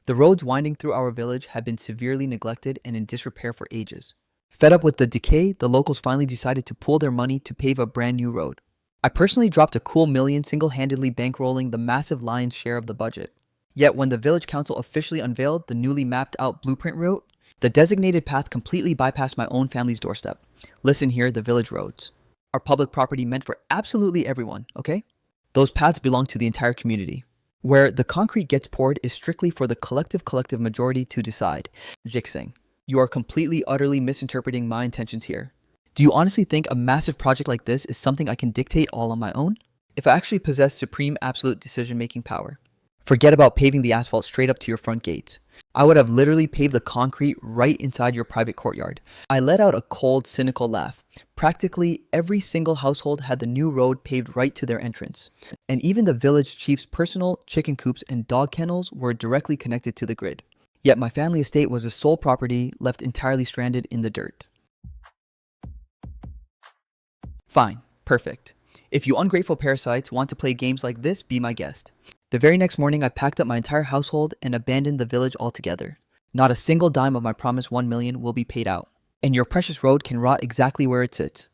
The roads winding through our village had been severely neglected and in disrepair for ages. Fed up with the decay, the locals finally decided to pool their money to pave a brand new road. I personally dropped a cool million single-handedly bankrolling the massive lion's share of the budget. Yet when the village council officially unveiled the newly mapped out blueprint route, the designated path completely bypassed my own family's doorstep. Listen here, the village roads are public property meant for absolutely everyone, okay? Those paths belong to the entire community. Where the concrete gets poured is strictly for the collective majority to decide. Jixing, you are completely, utterly misinterpreting my intentions here. Do you honestly think a massive project like this is something I can dictate all on my own? If I actually possess supreme absolute decision-making power, forget about paving the asphalt straight up to your front gates. I would have literally paved the concrete right inside your private courtyard. I let out a cold, cynical laugh. Practically every single household had the new road paved right to their entrance. And even the village chief's personal chicken coops and dog kennels were directly connected to the grid. Yet my family estate was the sole property left entirely stranded in the dirt. Fine, perfect. If you ungrateful parasites want to play games like this, be my guest. The very next morning, I packed up my entire household and abandoned the village altogether. Not a single dime of my promised 1 million will be paid out, and your precious road can rot exactly where it sits.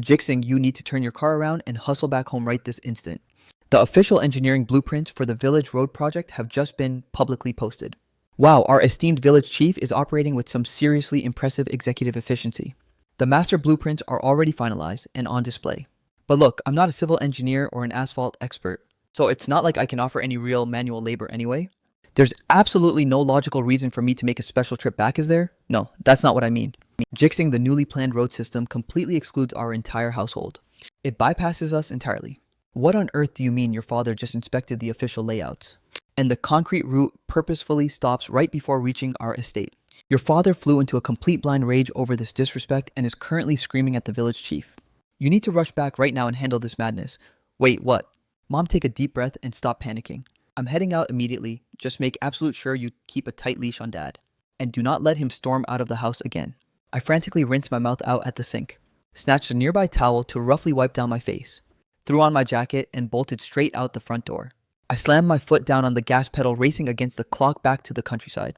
Jixing, you need to turn your car around and hustle back home right this instant. The official engineering blueprints for the village road project have just been publicly posted. Wow, our esteemed village chief is operating with some seriously impressive executive efficiency. The master blueprints are already finalized and on display. But look, I'm not a civil engineer or an asphalt expert, so it's not like I can offer any real manual labor anyway. There's absolutely no logical reason for me to make a special trip back, is there? No, that's not what I mean. Jixing the newly planned road system completely excludes our entire household. It bypasses us entirely. What on earth do you mean your father just inspected the official layouts? And the concrete route purposefully stops right before reaching our estate. Your father flew into a complete blind rage over this disrespect and is currently screaming at the village chief. You need to rush back right now and handle this madness. Wait, what? Mom, take a deep breath and stop panicking. I'm heading out immediately. Just make absolute sure you keep a tight leash on Dad. And do not let him storm out of the house again. I frantically rinsed my mouth out at the sink, snatched a nearby towel to roughly wipe down my face, threw on my jacket, and bolted straight out the front door. I slammed my foot down on the gas pedal, racing against the clock back to the countryside.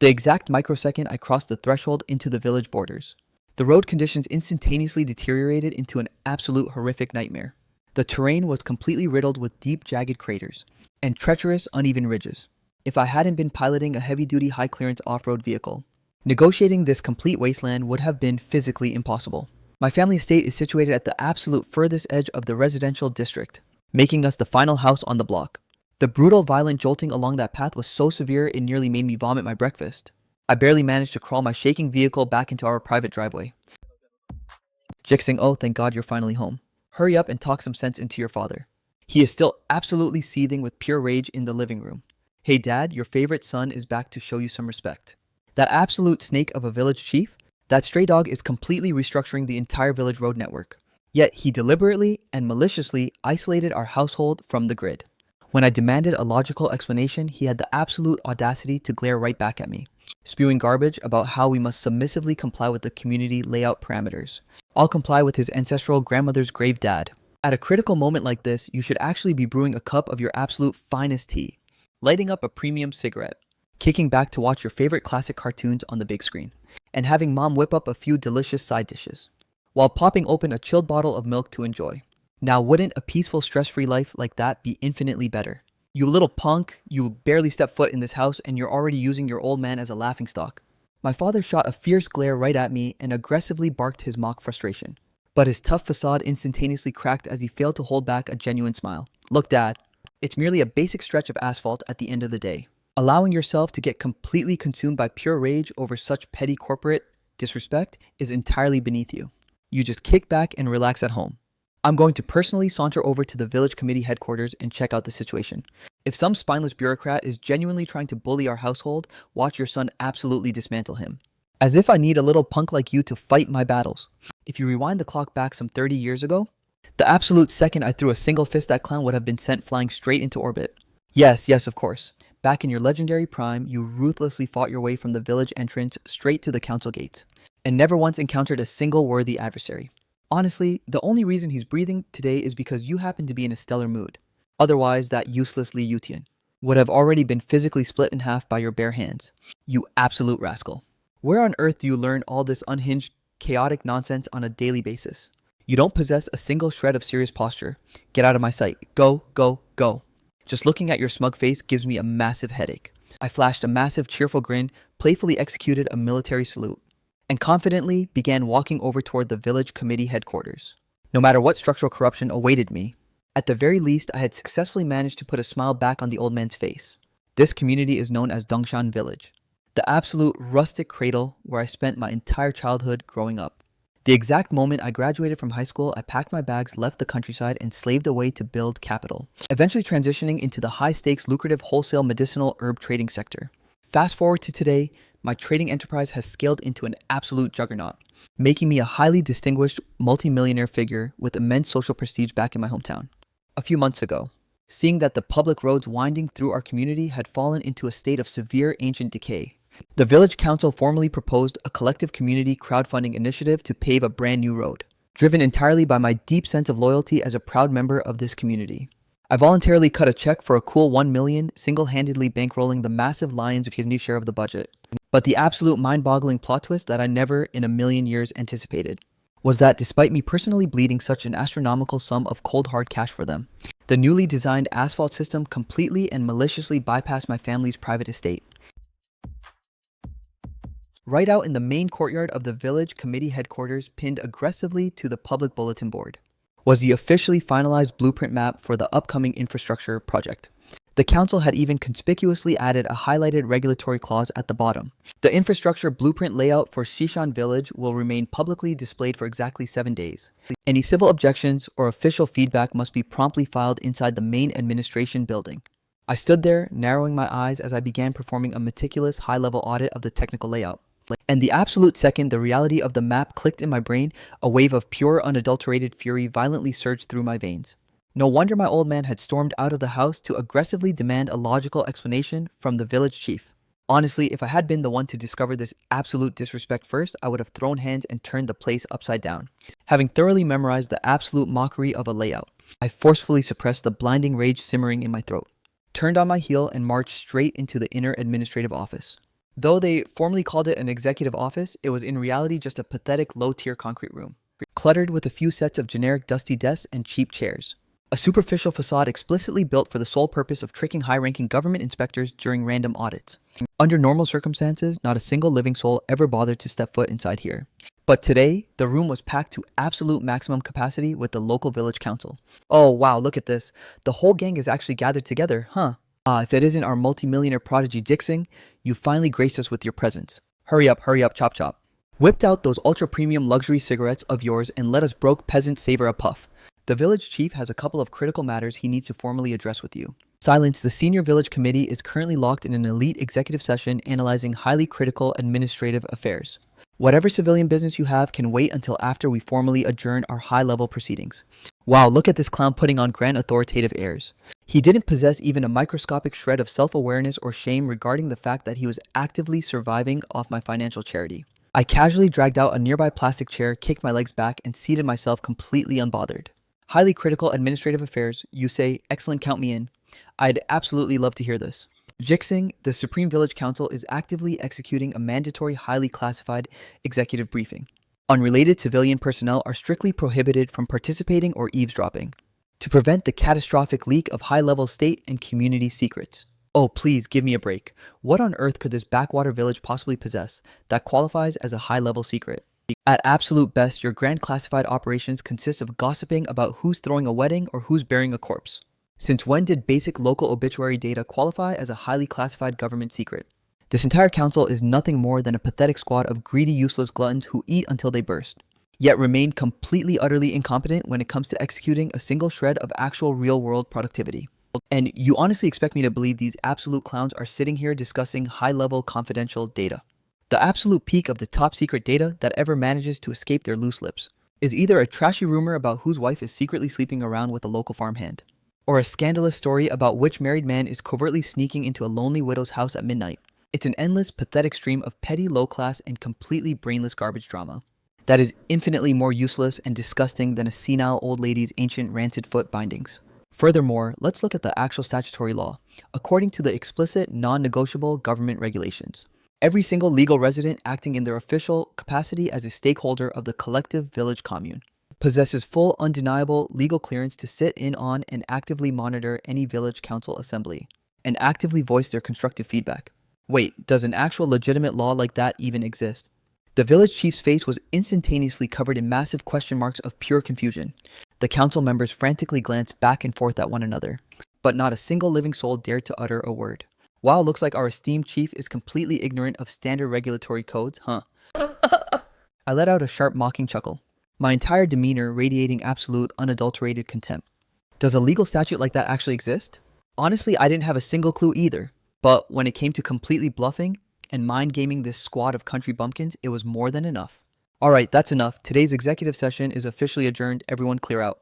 The exact microsecond I crossed the threshold into the village borders, the road conditions instantaneously deteriorated into an absolute horrific nightmare. The terrain was completely riddled with deep, jagged craters and treacherous, uneven ridges. If I hadn't been piloting a heavy-duty, high-clearance off-road vehicle, negotiating this complete wasteland would have been physically impossible. My family estate is situated at the absolute furthest edge of the residential district, making us the final house on the block. The brutal, violent jolting along that path was so severe it nearly made me vomit my breakfast. I barely managed to crawl my shaking vehicle back into our private driveway. Jixing, oh, thank God you're finally home. Hurry up and talk some sense into your father. He is still absolutely seething with pure rage in the living room. Hey Dad, your favorite son is back to show you some respect. That absolute snake of a village chief, that stray dog is completely restructuring the entire village road network. Yet he deliberately and maliciously isolated our household from the grid. When I demanded a logical explanation, he had the absolute audacity to glare right back at me, spewing garbage about how we must submissively comply with the community layout parameters. I'll comply with his ancestral grandmother's grave dad. At a critical moment like this, you should actually be brewing a cup of your absolute finest tea, lighting up a premium cigarette, kicking back to watch your favorite classic cartoons on the big screen, and having Mom whip up a few delicious side dishes, while popping open a chilled bottle of milk to enjoy. Now, wouldn't a peaceful, stress-free life like that be infinitely better? You little punk, you barely step foot in this house and you're already using your old man as a laughingstock. My father shot a fierce glare right at me and aggressively barked his mock frustration. But his tough facade instantaneously cracked as he failed to hold back a genuine smile. Look, Dad, it's merely a basic stretch of asphalt at the end of the day. Allowing yourself to get completely consumed by pure rage over such petty corporate disrespect is entirely beneath you. You just kick back and relax at home. I'm going to personally saunter over to the village committee headquarters and check out the situation. If some spineless bureaucrat is genuinely trying to bully our household, watch your son absolutely dismantle him. As if I need a little punk like you to fight my battles. If you rewind the clock back some 30 years ago, the absolute second I threw a single fist at clown would have been sent flying straight into orbit. Yes, of course. Back in your legendary prime, you ruthlessly fought your way from the village entrance straight to the council gates, and never once encountered a single worthy adversary. Honestly, the only reason he's breathing today is because you happen to be in a stellar mood. Otherwise, that useless Li Yutian would have already been physically split in half by your bare hands. You absolute rascal. Where on earth do you learn all this unhinged, chaotic nonsense on a daily basis? You don't possess a single shred of serious posture. Get out of my sight. Go, go, go. Just looking at your smug face gives me a massive headache. I flashed a massive, cheerful grin, playfully executed a military salute, and confidently began walking over toward the village committee headquarters. No matter what structural corruption awaited me, at the very least I had successfully managed to put a smile back on the old man's face. This community is known as Dongshan Village, the absolute rustic cradle where I spent my entire childhood growing up. The exact moment I graduated from high school, I packed my bags, left the countryside, and slaved away to build capital, eventually transitioning into the high-stakes, lucrative wholesale medicinal herb trading sector. Fast forward to today, my trading enterprise has scaled into an absolute juggernaut, making me a highly distinguished multimillionaire figure with immense social prestige back in my hometown. A few months ago, seeing that the public roads winding through our community had fallen into a state of severe ancient decay, the village council formally proposed a collective community crowdfunding initiative to pave a brand new road, driven entirely by my deep sense of loyalty as a proud member of this community. I voluntarily cut a check for a cool 1 million, single-handedly bankrolling the massive Lions community share of the budget. But the absolute mind-boggling plot twist that I never in a million years anticipated was that despite me personally bleeding such an astronomical sum of cold hard cash for them, the newly designed asphalt system completely and maliciously bypassed my family's private estate. Right out in the main courtyard of the village committee headquarters, pinned aggressively to the public bulletin board, was the officially finalized blueprint map for the upcoming infrastructure project. The council had even conspicuously added a highlighted regulatory clause at the bottom. The infrastructure blueprint layout for Sishan Village will remain publicly displayed for exactly 7 days. Any civil objections or official feedback must be promptly filed inside the main administration building. I stood there, narrowing my eyes as I began performing a meticulous high-level audit of the technical layout. And the absolute second the reality of the map clicked in my brain, a wave of pure, unadulterated fury violently surged through my veins. No wonder my old man had stormed out of the house to aggressively demand a logical explanation from the village chief. Honestly, if I had been the one to discover this absolute disrespect first, I would have thrown hands and turned the place upside down. Having thoroughly memorized the absolute mockery of a layout, I forcefully suppressed the blinding rage simmering in my throat, turned on my heel, and marched straight into the inner administrative office. Though they formally called it an executive office, it was in reality just a pathetic low-tier concrete room, cluttered with a few sets of generic dusty desks and cheap chairs. A superficial facade explicitly built for the sole purpose of tricking high-ranking government inspectors during random audits. Under normal circumstances, not a single living soul ever bothered to step foot inside here. But today, the room was packed to absolute maximum capacity with the local village council. Oh wow, look at this. The whole gang is actually gathered together, huh? If it isn't our multimillionaire prodigy Dixing, you finally graced us with your presence. Hurry up, chop chop. Whipped out those ultra-premium luxury cigarettes of yours and let us broke peasants savor a puff. The village chief has a couple of critical matters he needs to formally address with you. Silence, the senior village committee is currently locked in an elite executive session analyzing highly critical administrative affairs. Whatever civilian business you have can wait until after we formally adjourn our high-level proceedings. Wow, look at this clown putting on grand authoritative airs. He didn't possess even a microscopic shred of self-awareness or shame regarding the fact that he was actively surviving off my financial charity. I casually dragged out a nearby plastic chair, kicked my legs back, and seated myself completely unbothered. Highly critical administrative affairs, you say, excellent, count me in. I'd absolutely love to hear this. Jixing, the Supreme Village Council is actively executing a mandatory highly classified executive briefing. Unrelated civilian personnel are strictly prohibited from participating or eavesdropping to prevent the catastrophic leak of high-level state and community secrets. Oh, please give me a break. What on earth could this backwater village possibly possess that qualifies as a high-level secret? At absolute best, your grand classified operations consist of gossiping about who's throwing a wedding or who's burying a corpse. Since when did basic local obituary data qualify as a highly classified government secret? This entire council is nothing more than a pathetic squad of greedy, useless gluttons who eat until they burst, yet remain completely utterly incompetent when it comes to executing a single shred of actual real-world productivity. And you honestly expect me to believe these absolute clowns are sitting here discussing high-level confidential data? The absolute peak of the top-secret data that ever manages to escape their loose lips is either a trashy rumor about whose wife is secretly sleeping around with a local farmhand, or a scandalous story about which married man is covertly sneaking into a lonely widow's house at midnight. It's an endless, pathetic stream of petty, low-class, and completely brainless garbage drama. That is infinitely more useless and disgusting than a senile old lady's ancient rancid foot bindings. Furthermore, let's look at the actual statutory law. According to the explicit, non-negotiable government regulations, every single legal resident acting in their official capacity as a stakeholder of the collective village commune possesses full, undeniable legal clearance to sit in on and actively monitor any village council assembly, and actively voice their constructive feedback. Wait, does an actual legitimate law like that even exist? The village chief's face was instantaneously covered in massive question marks of pure confusion. The council members frantically glanced back and forth at one another, but not a single living soul dared to utter a word. Wow, looks like our esteemed chief is completely ignorant of standard regulatory codes, huh? I let out a sharp mocking chuckle, my entire demeanor radiating absolute, unadulterated contempt. Does a legal statute like that actually exist? Honestly, I didn't have a single clue either, but when it came to completely bluffing and mind gaming this squad of country bumpkins, it was more than enough. Alright, that's enough. Today's executive session is officially adjourned. Everyone clear out.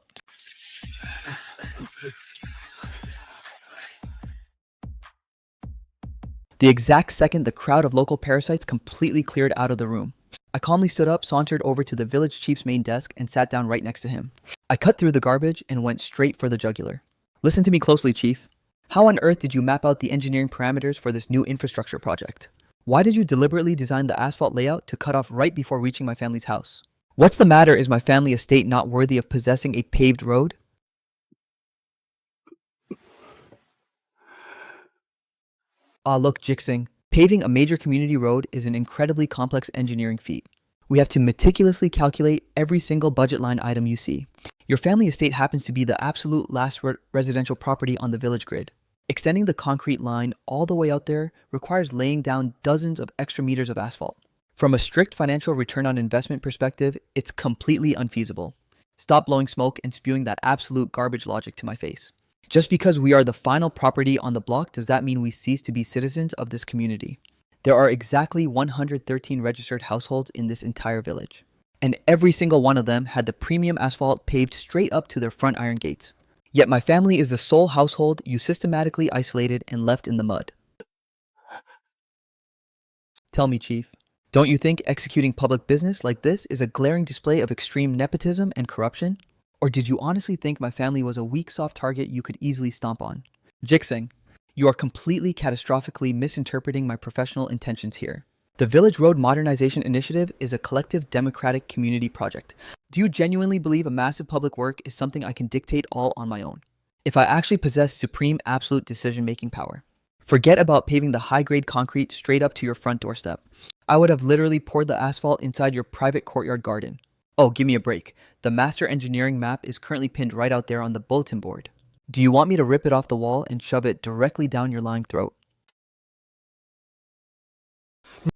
The exact second the crowd of local parasites completely cleared out of the room, I calmly stood up, sauntered over to the village chief's main desk, and sat down right next to him. I cut through the garbage and went straight for the jugular. Listen to me closely, Chief. How on earth did you map out the engineering parameters for this new infrastructure project? Why did you deliberately design the asphalt layout to cut off right before reaching my family's house? What's the matter? Is my family estate not worthy of possessing a paved road? Look, Jixing, paving a major community road is an incredibly complex engineering feat. We have to meticulously calculate every single budget line item you see. Your family estate happens to be the absolute last residential property on the village grid. Extending the concrete line all the way out there requires laying down dozens of extra meters of asphalt. From a strict financial return on investment perspective, it's completely unfeasible. Stop blowing smoke and spewing that absolute garbage logic to my face. Just because we are the final property on the block, does that mean we cease to be citizens of this community? There are exactly 113 registered households in this entire village, and every single one of them had the premium asphalt paved straight up to their front iron gates. Yet my family is the sole household you systematically isolated and left in the mud. Tell me, Chief, don't you think executing public business like this is a glaring display of extreme nepotism and corruption? Or did you honestly think my family was a weak, soft target you could easily stomp on? Jixing, you are completely catastrophically misinterpreting my professional intentions here. The Village Road Modernization Initiative is a collective democratic community project. Do you genuinely believe a massive public work is something I can dictate all on my own? If I actually possess supreme absolute decision-making power, forget about paving the high-grade concrete straight up to your front doorstep. I would have literally poured the asphalt inside your private courtyard garden. Oh, give me a break. The master engineering map is currently pinned right out there on the bulletin board. Do you want me to rip it off the wall and shove it directly down your lying throat?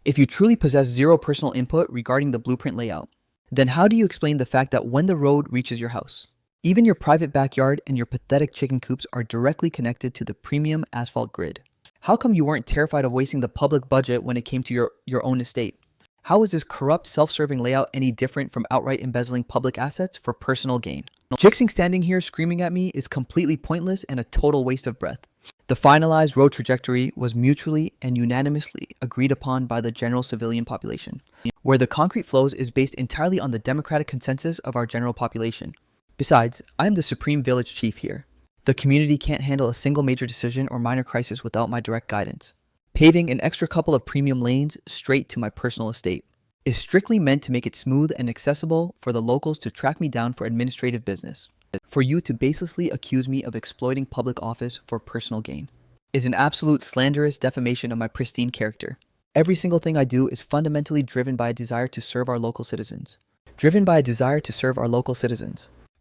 If you truly possess zero personal input regarding the blueprint layout, then how do you explain the fact that when the road reaches your house, even your private backyard and your pathetic chicken coops are directly connected to the premium asphalt grid? How come you weren't terrified of wasting the public budget when it came to your own estate? How is this corrupt, self-serving layout any different from outright embezzling public assets for personal gain? Jixing standing here screaming at me is completely pointless and a total waste of breath. The finalized road trajectory was mutually and unanimously agreed upon by the general civilian population, where the concrete flows is based entirely on the democratic consensus of our general population. Besides, I am the supreme village chief here. The community can't handle a single major decision or minor crisis without my direct guidance. Paving an extra couple of premium lanes straight to my personal estate is strictly meant to make it smooth and accessible for the locals to track me down for administrative business. For you to baselessly accuse me of exploiting public office for personal gain is an absolute slanderous defamation of my pristine character. Every single thing I do is fundamentally driven by a desire to serve our local citizens.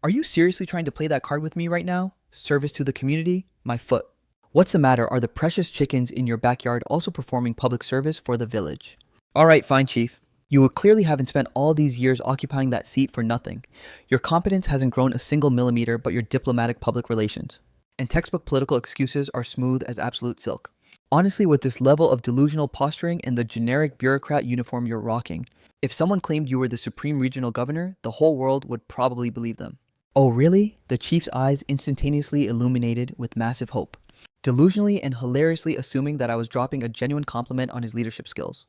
Are you seriously trying to play that card with me right now? Service to the community? My foot. What's the matter? Are the precious chickens in your backyard also performing public service for the village? Alright, fine, Chief. You clearly haven't spent all these years occupying that seat for nothing. Your competence hasn't grown a single millimeter but your diplomatic public relations. And textbook political excuses are smooth as absolute silk. Honestly, with this level of delusional posturing and the generic bureaucrat uniform you're rocking, if someone claimed you were the supreme regional governor, the whole world would probably believe them. Oh, really? The chief's eyes instantaneously illuminated with massive hope, delusionally and hilariously assuming that I was dropping a genuine compliment on his leadership skills.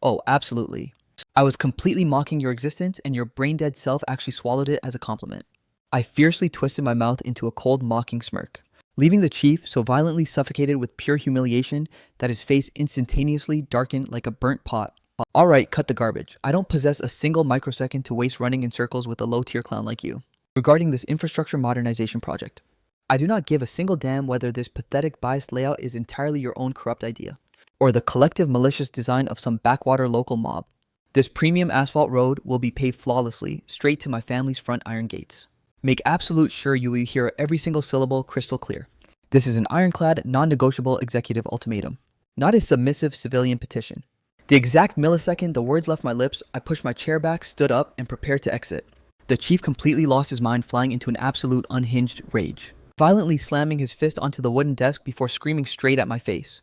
Oh, absolutely. I was completely mocking your existence, and your brain-dead self actually swallowed it as a compliment. I fiercely twisted my mouth into a cold, mocking smirk, leaving the chief so violently suffocated with pure humiliation that his face instantaneously darkened like a burnt pot. Alright, cut the garbage. I don't possess a single microsecond to waste running in circles with a low-tier clown like you. Regarding this infrastructure modernization project, I do not give a single damn whether this pathetic biased layout is entirely your own corrupt idea, or the collective malicious design of some backwater local mob. This premium asphalt road will be paved flawlessly, straight to my family's front iron gates. Make absolute sure you will hear every single syllable crystal clear. This is an ironclad, non-negotiable executive ultimatum, not a submissive civilian petition. The exact millisecond the words left my lips, I pushed my chair back, stood up, and prepared to exit. The chief completely lost his mind, flying into an absolute unhinged rage, violently slamming his fist onto the wooden desk before screaming straight at my face.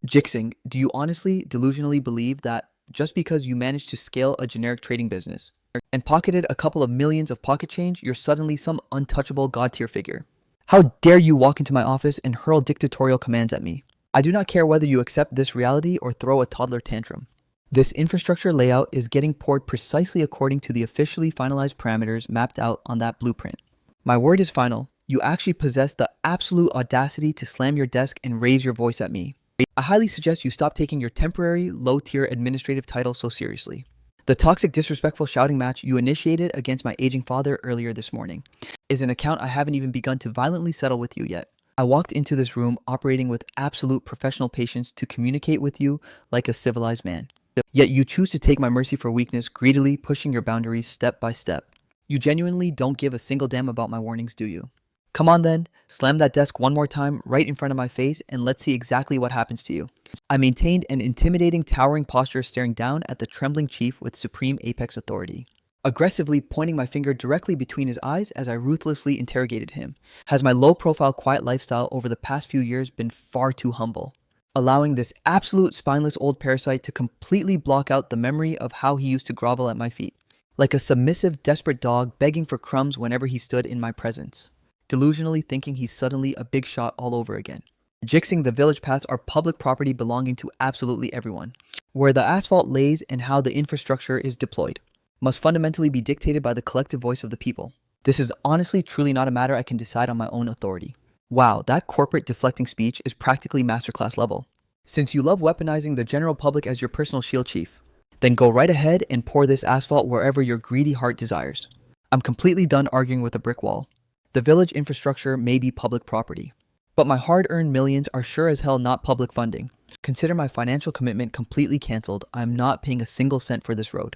Jixing, do you honestly, delusionally believe that just because you managed to scale a generic trading business and pocketed a couple of millions of pocket change, you're suddenly some untouchable god-tier figure? How dare you walk into my office and hurl dictatorial commands at me? I do not care whether you accept this reality or throw a toddler tantrum. This infrastructure layout is getting poured precisely according to the officially finalized parameters mapped out on that blueprint. My word is final. You actually possess the absolute audacity to slam your desk and raise your voice at me. I highly suggest you stop taking your temporary, low-tier administrative title so seriously. The toxic, disrespectful shouting match you initiated against my aging father earlier this morning is an account I haven't even begun to violently settle with you yet. I walked into this room operating with absolute professional patience to communicate with you like a civilized man. Yet you choose to take my mercy for weakness, greedily pushing your boundaries step by step. You genuinely don't give a single damn about my warnings, do you? Come on then, slam that desk one more time right in front of my face and let's see exactly what happens to you. I maintained an intimidating, towering posture, staring down at the trembling chief with supreme apex authority, aggressively pointing my finger directly between his eyes as I ruthlessly interrogated him. Has my low-profile, quiet lifestyle over the past few years been far too humble, allowing this absolute spineless old parasite to completely block out the memory of how he used to grovel at my feet, like a submissive, desperate dog begging for crumbs whenever he stood in my presence, delusionally thinking he's suddenly a big shot all over again? Jixing, the village paths are public property belonging to absolutely everyone. Where the asphalt lays and how the infrastructure is deployed must fundamentally be dictated by the collective voice of the people. This is honestly truly not a matter I can decide on my own authority. Wow, that corporate deflecting speech is practically masterclass level. Since you love weaponizing the general public as your personal shield chief, then go right ahead and pour this asphalt wherever your greedy heart desires. I'm completely done arguing with a brick wall. The village infrastructure may be public property, but my hard-earned millions are sure as hell not public funding. Consider my financial commitment completely cancelled. I am not paying a single cent for this road.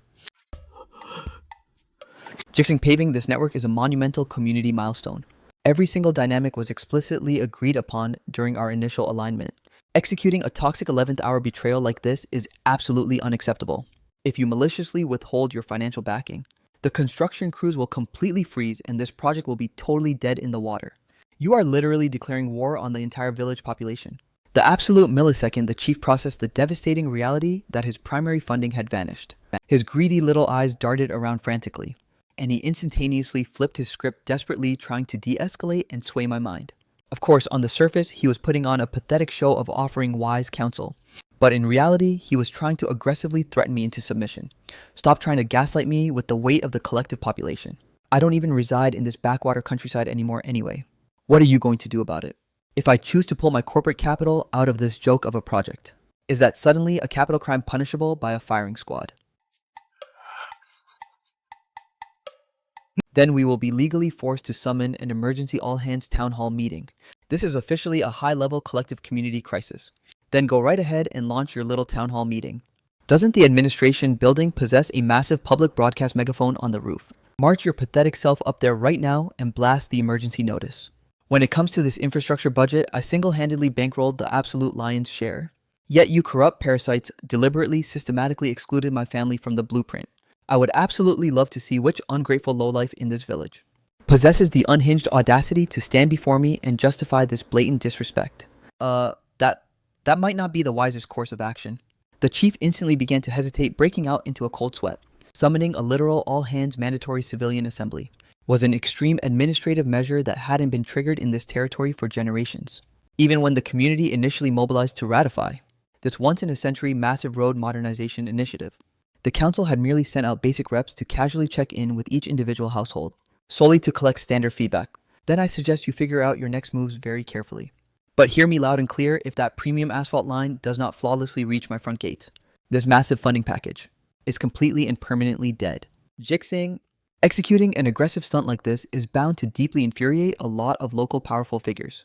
Jixing, paving this network is a monumental community milestone. Every single dynamic was explicitly agreed upon during our initial alignment. Executing a toxic 11th hour betrayal like this is absolutely unacceptable. If you maliciously withhold your financial backing, the construction crews will completely freeze and this project will be totally dead in the water. You are literally declaring war on the entire village population. The absolute millisecond the chief processed the devastating reality that his primary funding had vanished, his greedy little eyes darted around frantically, and he instantaneously flipped his script, desperately trying to de-escalate and sway my mind. Of course, on the surface, he was putting on a pathetic show of offering wise counsel, but in reality, he was trying to aggressively threaten me into submission. Stop trying to gaslight me with the weight of the collective population. I don't even reside in this backwater countryside anymore anyway. What are you going to do about it? If I choose to pull my corporate capital out of this joke of a project, is that suddenly a capital crime punishable by a firing squad? Then we will be legally forced to summon an emergency all-hands town hall meeting. This is officially a high-level collective community crisis. Then go right ahead and launch your little town hall meeting. Doesn't the administration building possess a massive public broadcast megaphone on the roof? March your pathetic self up there right now and blast the emergency notice. When it comes to this infrastructure budget, I single-handedly bankrolled the absolute lion's share. Yet you corrupt parasites deliberately, systematically excluded my family from the blueprint. I would absolutely love to see which ungrateful lowlife in this village possesses the unhinged audacity to stand before me and justify this blatant disrespect. That might not be the wisest course of action. The chief instantly began to hesitate, breaking out into a cold sweat. Summoning a literal all-hands mandatory civilian assembly was an extreme administrative measure that hadn't been triggered in this territory for generations. Even when the community initially mobilized to ratify, this once-in-a-century massive road modernization initiative. The council had merely sent out basic reps to casually check in with each individual household, solely to collect standard feedback. Then I suggest you figure out your next moves very carefully. But hear me loud and clear if that premium asphalt line does not flawlessly reach my front gates. This massive funding package is completely and permanently dead. Jixing. Executing an aggressive stunt like this is bound to deeply infuriate a lot of local powerful figures.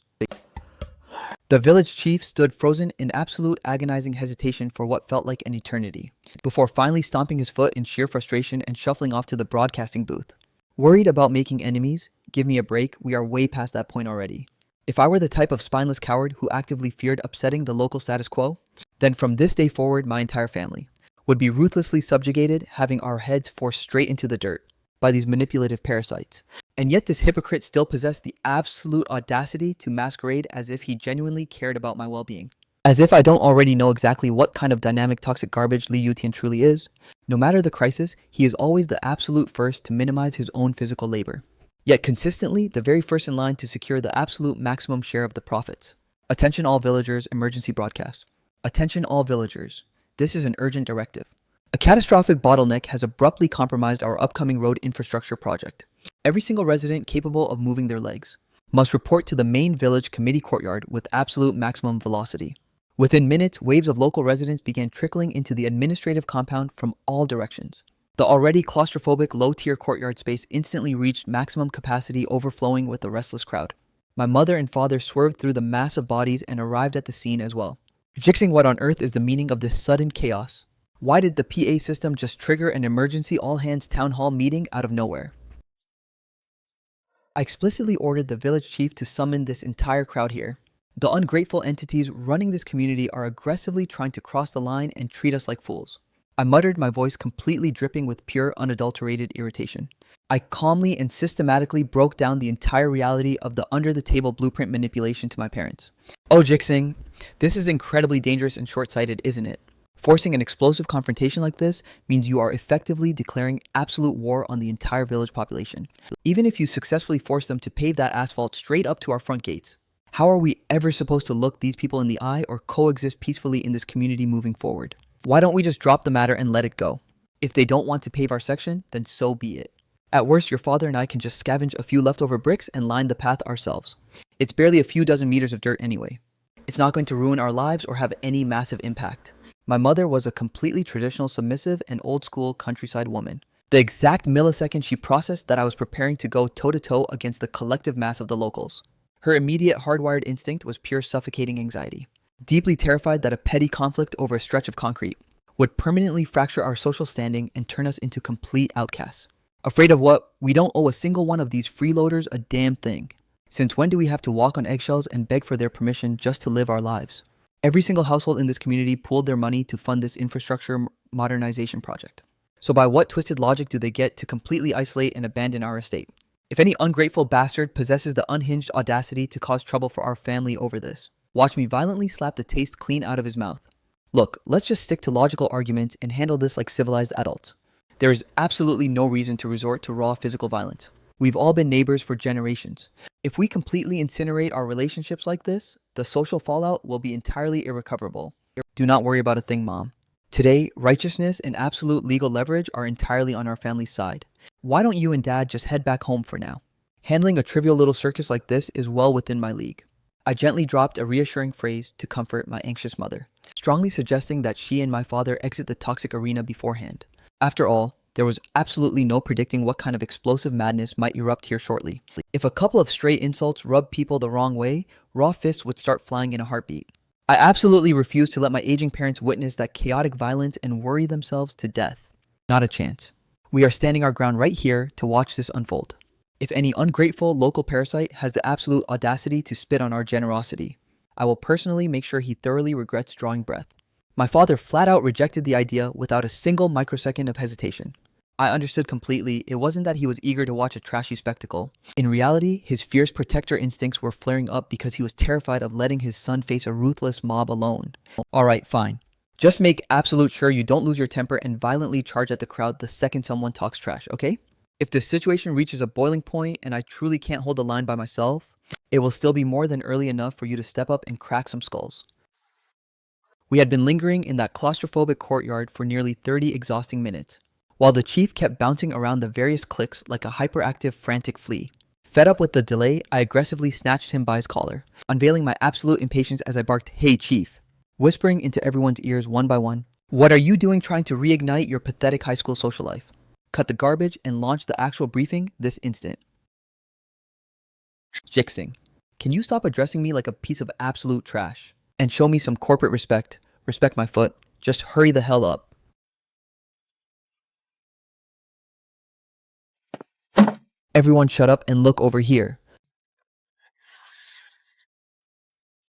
The village chief stood frozen in absolute agonizing hesitation for what felt like an eternity, before finally stomping his foot in sheer frustration and shuffling off to the broadcasting booth. Worried about making enemies? Give me a break, we are way past that point already. If I were the type of spineless coward who actively feared upsetting the local status quo, then from this day forward my entire family would be ruthlessly subjugated, having our heads forced straight into the dirt by these manipulative parasites. And yet this hypocrite still possessed the absolute audacity to masquerade as if he genuinely cared about my well-being. As if I don't already know exactly what kind of dynamic toxic garbage Li Yutian truly is. No matter the crisis, he is always the absolute first to minimize his own physical labor. Yet consistently, the very first in line to secure the absolute maximum share of the profits. Attention all villagers, emergency broadcast. Attention all villagers. This is an urgent directive. A catastrophic bottleneck has abruptly compromised our upcoming road infrastructure project. Every single resident capable of moving their legs must report to the main village committee courtyard with absolute maximum velocity. Within minutes, waves of local residents began trickling into the administrative compound from all directions. The already claustrophobic low-tier courtyard space instantly reached maximum capacity, overflowing with the restless crowd. My mother and father swerved through the mass of bodies and arrived at the scene as well. Jixing, what on earth is the meaning of this sudden chaos? Why did the PA system just trigger an emergency all-hands town hall meeting out of nowhere? I explicitly ordered the village chief to summon this entire crowd here. The ungrateful entities running this community are aggressively trying to cross the line and treat us like fools. I muttered, my voice completely dripping with pure, unadulterated irritation. I calmly and systematically broke down the entire reality of the under-the-table blueprint manipulation to my parents. Oh, Jixing, this is incredibly dangerous and short-sighted, isn't it? Forcing an explosive confrontation like this means you are effectively declaring absolute war on the entire village population. Even if you successfully force them to pave that asphalt straight up to our front gates, how are we ever supposed to look these people in the eye or coexist peacefully in this community moving forward? Why don't we just drop the matter and let it go? If they don't want to pave our section, then so be it. At worst, your father and I can just scavenge a few leftover bricks and line the path ourselves. It's barely a few dozen meters of dirt anyway. It's not going to ruin our lives or have any massive impact. My mother was a completely traditional, submissive, and old-school countryside woman. The exact millisecond she processed that I was preparing to go toe-to-toe against the collective mass of the locals. Her immediate hardwired instinct was pure suffocating anxiety. Deeply terrified that a petty conflict over a stretch of concrete would permanently fracture our social standing and turn us into complete outcasts. Afraid of what? We don't owe a single one of these freeloaders a damn thing. Since when do we have to walk on eggshells and beg for their permission just to live our lives? Every single household in this community pooled their money to fund this infrastructure modernization project. So by what twisted logic do they get to completely isolate and abandon our estate? If any ungrateful bastard possesses the unhinged audacity to cause trouble for our family over this, watch me violently slap the taste clean out of his mouth. Look, let's just stick to logical arguments and handle this like civilized adults. There is absolutely no reason to resort to raw physical violence. We've all been neighbors for generations. If we completely incinerate our relationships like this, the social fallout will be entirely irrecoverable. Do not worry about a thing, Mom. Today, righteousness and absolute legal leverage are entirely on our family's side. Why don't you and Dad just head back home for now? Handling a trivial little circus like this is well within my league. I gently dropped a reassuring phrase to comfort my anxious mother, strongly suggesting that she and my father exit the toxic arena beforehand. After all, there was absolutely no predicting what kind of explosive madness might erupt here shortly. If a couple of stray insults rubbed people the wrong way, raw fists would start flying in a heartbeat. I absolutely refused to let my aging parents witness that chaotic violence and worry themselves to death. Not a chance. We are standing our ground right here to watch this unfold. If any ungrateful local parasite has the absolute audacity to spit on our generosity, I will personally make sure he thoroughly regrets drawing breath. My father flat out rejected the idea without a single microsecond of hesitation. I understood completely. It wasn't that he was eager to watch a trashy spectacle. In reality, his fierce protector instincts were flaring up because he was terrified of letting his son face a ruthless mob alone. Alright, fine. Just make absolute sure you don't lose your temper and violently charge at the crowd the second someone talks trash, okay? If the situation reaches a boiling point and I truly can't hold the line by myself, it will still be more than early enough for you to step up and crack some skulls. We had been lingering in that claustrophobic courtyard for nearly 30 exhausting minutes, while the chief kept bouncing around the various cliques like a hyperactive, frantic flea. Fed up with the delay, I aggressively snatched him by his collar, unveiling my absolute impatience as I barked, "Hey, chief!" whispering into everyone's ears one by one, "What are you doing trying to reignite your pathetic high school social life? Cut the garbage and launch the actual briefing this instant." Jixing, can you stop addressing me like a piece of absolute trash? And show me some corporate respect. Respect my foot. Just hurry the hell up. Everyone shut up and look over here.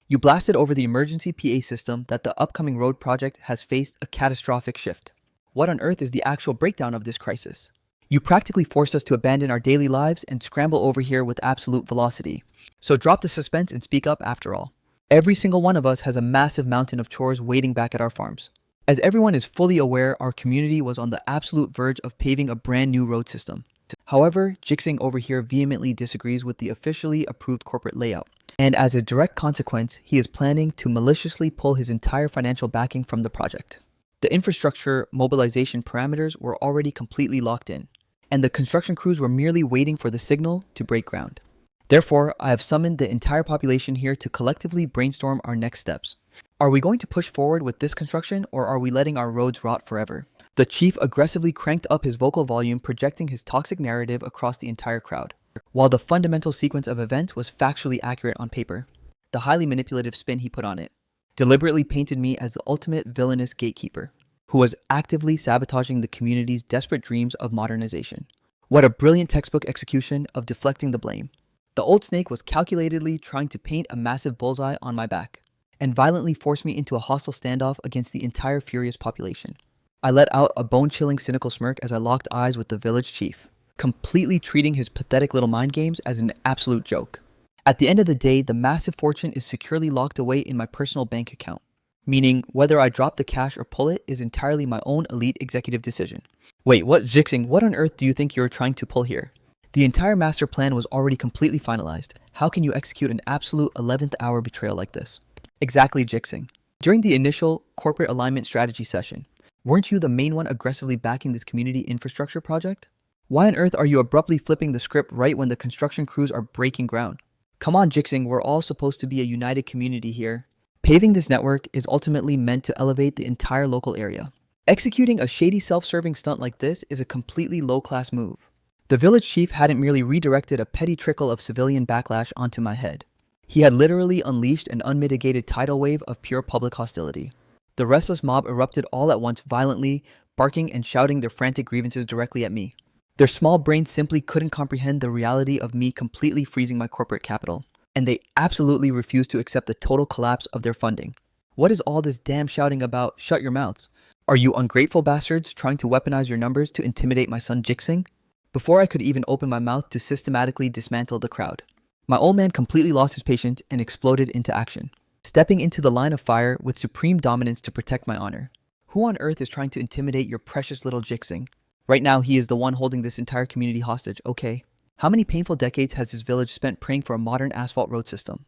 You blasted over the emergency PA system that the upcoming road project has faced a catastrophic shift. What on earth is the actual breakdown of this crisis? You practically forced us to abandon our daily lives and scramble over here with absolute velocity. So drop the suspense and speak up after all. Every single one of us has a massive mountain of chores waiting back at our farms. As everyone is fully aware, our community was on the absolute verge of paving a brand new road system. However, Jixing over here vehemently disagrees with the officially approved corporate layout. And as a direct consequence, he is planning to maliciously pull his entire financial backing from the project. The infrastructure mobilization parameters were already completely locked in, and the construction crews were merely waiting for the signal to break ground. Therefore, I have summoned the entire population here to collectively brainstorm our next steps. Are we going to push forward with this construction, or are we letting our roads rot forever? The chief aggressively cranked up his vocal volume, projecting his toxic narrative across the entire crowd. While the fundamental sequence of events was factually accurate on paper, the highly manipulative spin he put on it deliberately painted me as the ultimate villainous gatekeeper, who was actively sabotaging the community's desperate dreams of modernization. What a brilliant textbook execution of deflecting the blame. The old snake was calculatedly trying to paint a massive bullseye on my back, and violently force me into a hostile standoff against the entire furious population. I let out a bone-chilling cynical smirk as I locked eyes with the village chief, completely treating his pathetic little mind games as an absolute joke. At the end of the day, the massive fortune is securely locked away in my personal bank account, meaning whether I drop the cash or pull it is entirely my own elite executive decision. Wait, what, Jixing, what on earth do you think you're trying to pull here? The entire master plan was already completely finalized. How can you execute an absolute 11th hour betrayal like this? Exactly, Jixing. During the initial corporate alignment strategy session, weren't you the main one aggressively backing this community infrastructure project? Why on earth are you abruptly flipping the script right when the construction crews are breaking ground? Come on, Jixing, we're all supposed to be a united community here. Paving this network is ultimately meant to elevate the entire local area. Executing a shady self-serving stunt like this is a completely low-class move. The village chief hadn't merely redirected a petty trickle of civilian backlash onto my head. He had literally unleashed an unmitigated tidal wave of pure public hostility. The restless mob erupted all at once, violently, barking and shouting their frantic grievances directly at me. Their small brains simply couldn't comprehend the reality of me completely freezing my corporate capital, and they absolutely refused to accept the total collapse of their funding. What is all this damn shouting about? Shut your mouths. Are you ungrateful bastards trying to weaponize your numbers to intimidate my son Jixing? Before I could even open my mouth to systematically dismantle the crowd, my old man completely lost his patience and exploded into action, stepping into the line of fire with supreme dominance to protect my honor. Who on earth is trying to intimidate your precious little Jixing? Right now, he is the one holding this entire community hostage, okay? How many painful decades has this village spent praying for a modern asphalt road system?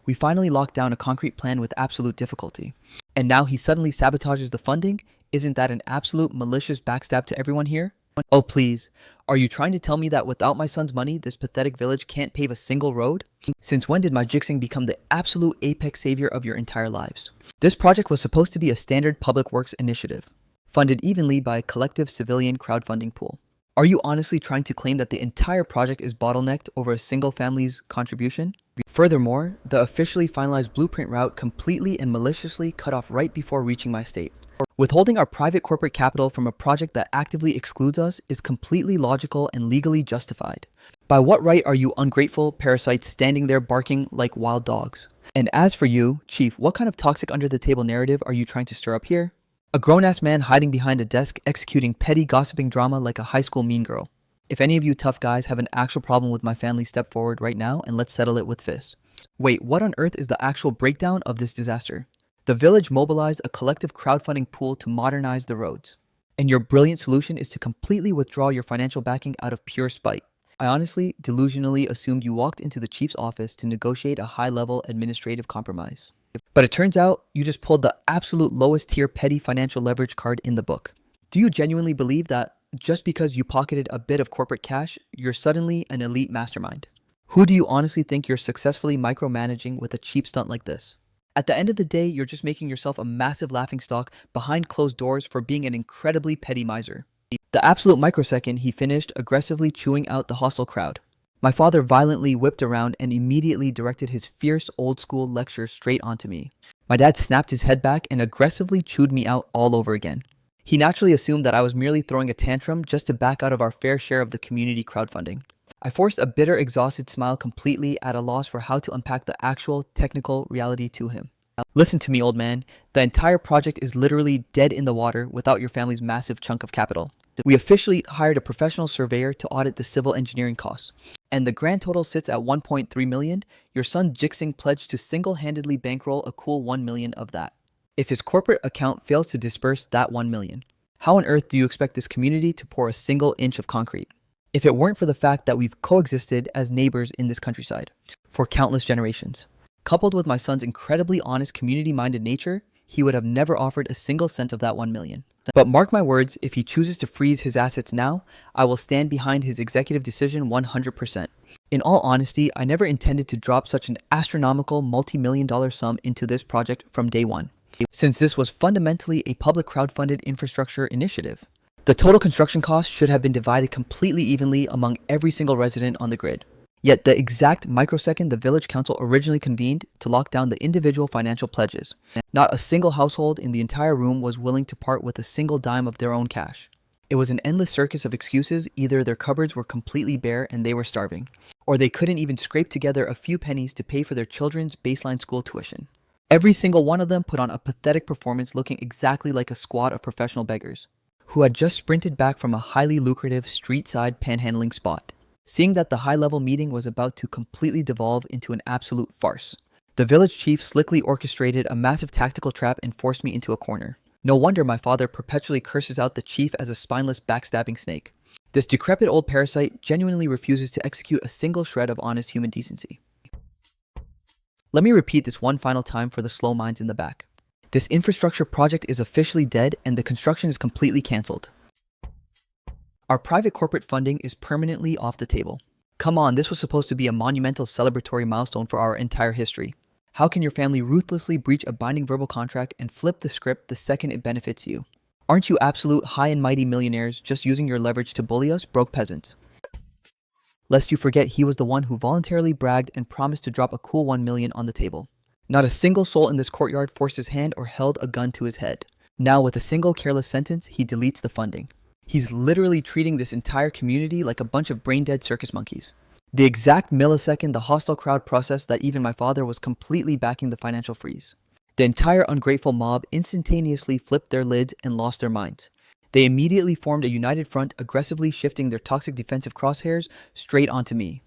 We finally locked down a concrete plan with absolute difficulty. And now he suddenly sabotages the funding? Isn't that an absolute malicious backstab to everyone here? Oh please, are you trying to tell me that without my son's money, this pathetic village can't pave a single road? Since when did my Jixing become the absolute apex savior of your entire lives? This project was supposed to be a standard public works initiative, funded evenly by a collective civilian crowdfunding pool. Are you honestly trying to claim that the entire project is bottlenecked over a single family's contribution? Furthermore, the officially finalized blueprint route completely and maliciously cut off right before reaching my state. Withholding our private corporate capital from a project that actively excludes us is completely logical and legally justified. By what right are you ungrateful parasites standing there barking like wild dogs? And as for you, Chief, what kind of toxic under-the-table narrative are you trying to stir up here? A grown-ass man hiding behind a desk executing petty gossiping drama like a high school mean girl. If any of you tough guys have an actual problem with my family, step forward right now and let's settle it with fists. Wait, what on earth is the actual breakdown of this disaster? The village mobilized a collective crowdfunding pool to modernize the roads. And your brilliant solution is to completely withdraw your financial backing out of pure spite. I honestly, delusionally assumed you walked into the chief's office to negotiate a high-level administrative compromise. But it turns out you just pulled the absolute lowest tier petty financial leverage card in the book. Do you genuinely believe that just because you pocketed a bit of corporate cash, you're suddenly an elite mastermind? Who do you honestly think you're successfully micromanaging with a cheap stunt like this? At the end of the day, you're just making yourself a massive laughingstock behind closed doors for being an incredibly petty miser. The absolute microsecond he finished aggressively chewing out the hostile crowd, my father violently whipped around and immediately directed his fierce old-school lecture straight onto me. My dad snapped his head back and aggressively chewed me out all over again. He naturally assumed that I was merely throwing a tantrum just to back out of our fair share of the community crowdfunding. I forced a bitter, exhausted smile, completely at a loss for how to unpack the actual technical reality to him. Listen to me, old man. The entire project is literally dead in the water without your family's massive chunk of capital. We officially hired a professional surveyor to audit the civil engineering costs, and the grand total sits at 1.3 million. Your son Jixing pledged to single-handedly bankroll a cool 1 million of that. If his corporate account fails to disperse that 1 million, how on earth do you expect this community to pour a single inch of concrete? If it weren't for the fact that we've coexisted as neighbors in this countryside for countless generations, coupled with my son's incredibly honest, community-minded nature, he would have never offered a single cent of that 1 million. But mark my words, if he chooses to freeze his assets now, I will stand behind his executive decision 100%. In all honesty, I never intended to drop such an astronomical multi-million-dollar sum into this project from day one, since this was fundamentally a public crowdfunded infrastructure initiative. The total construction cost should have been divided completely evenly among every single resident on the grid. Yet the exact microsecond the village council originally convened to lock down the individual financial pledges, not a single household in the entire room was willing to part with a single dime of their own cash. It was an endless circus of excuses. Either their cupboards were completely bare and they were starving, or they couldn't even scrape together a few pennies to pay for their children's baseline school tuition. Every single one of them put on a pathetic performance, looking exactly like a squad of professional beggars who had just sprinted back from a highly lucrative street-side panhandling spot. Seeing that the high-level meeting was about to completely devolve into an absolute farce, the village chief slickly orchestrated a massive tactical trap and forced me into a corner. No wonder my father perpetually curses out the chief as a spineless, backstabbing snake. This decrepit old parasite genuinely refuses to execute a single shred of honest human decency. Let me repeat this one final time for the slow minds in the back. This infrastructure project is officially dead and the construction is completely cancelled. Our private corporate funding is permanently off the table. Come on, this was supposed to be a monumental celebratory milestone for our entire history. How can your family ruthlessly breach a binding verbal contract and flip the script the second it benefits you? Aren't you absolute high and mighty millionaires just using your leverage to bully us broke peasants? Lest you forget, he was the one who voluntarily bragged and promised to drop a cool 1 million on the table. Not a single soul in this courtyard forced his hand or held a gun to his head. Now, with a single careless sentence, he deletes the funding. He's literally treating this entire community like a bunch of brain-dead circus monkeys. The exact millisecond the hostile crowd processed that even my father was completely backing the financial freeze, the entire ungrateful mob instantaneously flipped their lids and lost their minds. They immediately formed a united front, aggressively shifting their toxic defensive crosshairs straight onto me.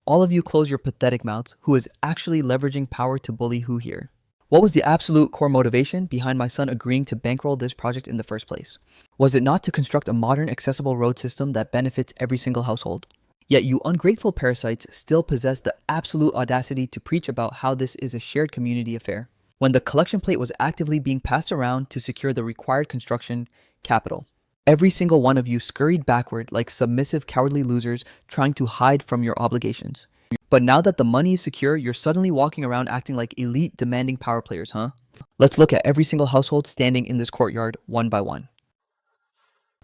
All of you close your pathetic mouths. Who is actually leveraging power to bully who here? What was the absolute core motivation behind my son agreeing to bankroll this project in the first place? Was it not to construct a modern, accessible road system that benefits every single household? Yet you ungrateful parasites still possess the absolute audacity to preach about how this is a shared community affair, when the collection plate was actively being passed around to secure the required construction capital. Every single one of you scurried backward like submissive, cowardly losers trying to hide from your obligations. But now that the money is secure, you're suddenly walking around acting like elite, demanding power players, huh? Let's look at every single household standing in this courtyard one by one.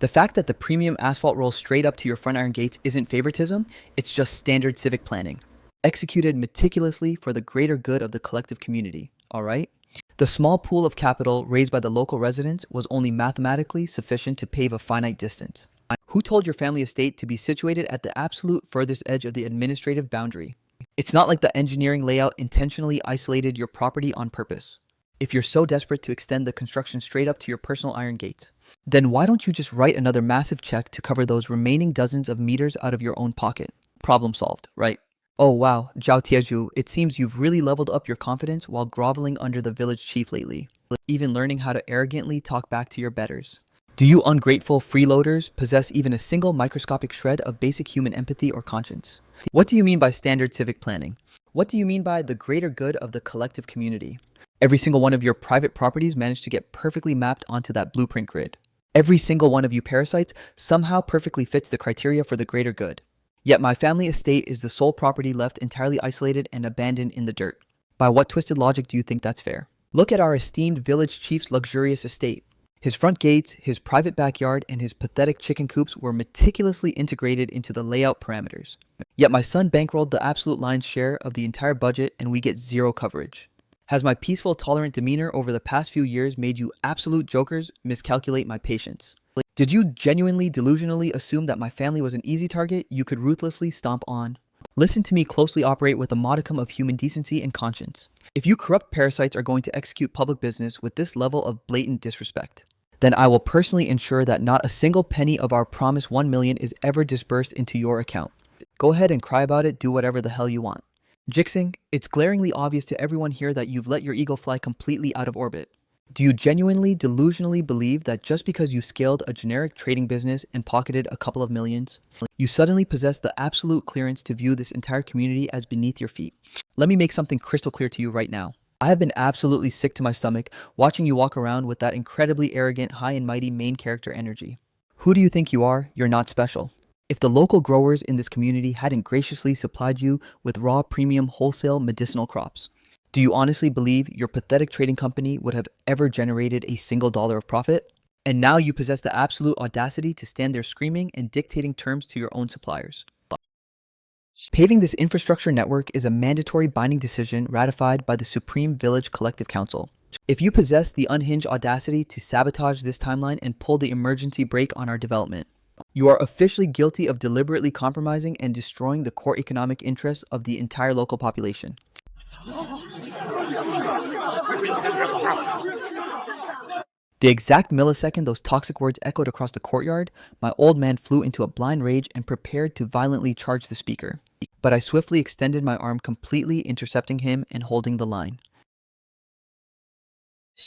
The fact that the premium asphalt rolls straight up to your front iron gates isn't favoritism, it's just standard civic planning, executed meticulously for the greater good of the collective community, alright? The small pool of capital raised by the local residents was only mathematically sufficient to pave a finite distance. Who told your family estate to be situated at the absolute furthest edge of the administrative boundary? It's not like the engineering layout intentionally isolated your property on purpose. If you're so desperate to extend the construction straight up to your personal iron gates, then why don't you just write another massive check to cover those remaining dozens of meters out of your own pocket? Problem solved, right? Oh wow, Zhao Tieju, it seems you've really leveled up your confidence while groveling under the village chief lately, even learning how to arrogantly talk back to your betters. Do you ungrateful freeloaders possess even a single microscopic shred of basic human empathy or conscience? What do you mean by standard civic planning? What do you mean by the greater good of the collective community? Every single one of your private properties managed to get perfectly mapped onto that blueprint grid. Every single one of you parasites somehow perfectly fits the criteria for the greater good. Yet my family estate is the sole property left entirely isolated and abandoned in the dirt. By what twisted logic do you think that's fair? Look at our esteemed village chief's luxurious estate. His front gates, his private backyard, and his pathetic chicken coops were meticulously integrated into the layout parameters. Yet my son bankrolled the absolute lion's share of the entire budget and we get zero coverage. Has my peaceful, tolerant demeanor over the past few years made you absolute jokers miscalculate my patience? Did you genuinely, delusionally assume that my family was an easy target you could ruthlessly stomp on? Listen to me closely operate with a modicum of human decency and conscience. If you corrupt parasites are going to execute public business with this level of blatant disrespect, then I will personally ensure that not a single penny of our promised 1 million is ever disbursed into your account. Go ahead and cry about it, do whatever the hell you want. Jixing, it's glaringly obvious to everyone here that you've let your ego fly completely out of orbit. Do you genuinely, delusionally believe that just because you scaled a generic trading business and pocketed a couple of millions, you suddenly possess the absolute clearance to view this entire community as beneath your feet? Let me make something crystal clear to you right now. I have been absolutely sick to my stomach watching you walk around with that incredibly arrogant, high and mighty main character energy. Who do you think you are? You're not special. If the local growers in this community hadn't graciously supplied you with raw premium wholesale medicinal crops, do you honestly believe your pathetic trading company would have ever generated a single dollar of profit? And now you possess the absolute audacity to stand there screaming and dictating terms to your own suppliers. Paving this infrastructure network is a mandatory binding decision ratified by the Supreme Village Collective Council. If you possess the unhinged audacity to sabotage this timeline and pull the emergency brake on our development, you are officially guilty of deliberately compromising and destroying the core economic interests of the entire local population. The exact millisecond those toxic words echoed across the courtyard, my old man flew into a blind rage and prepared to violently charge the speaker. But I swiftly extended my arm, completely intercepting him and holding the line.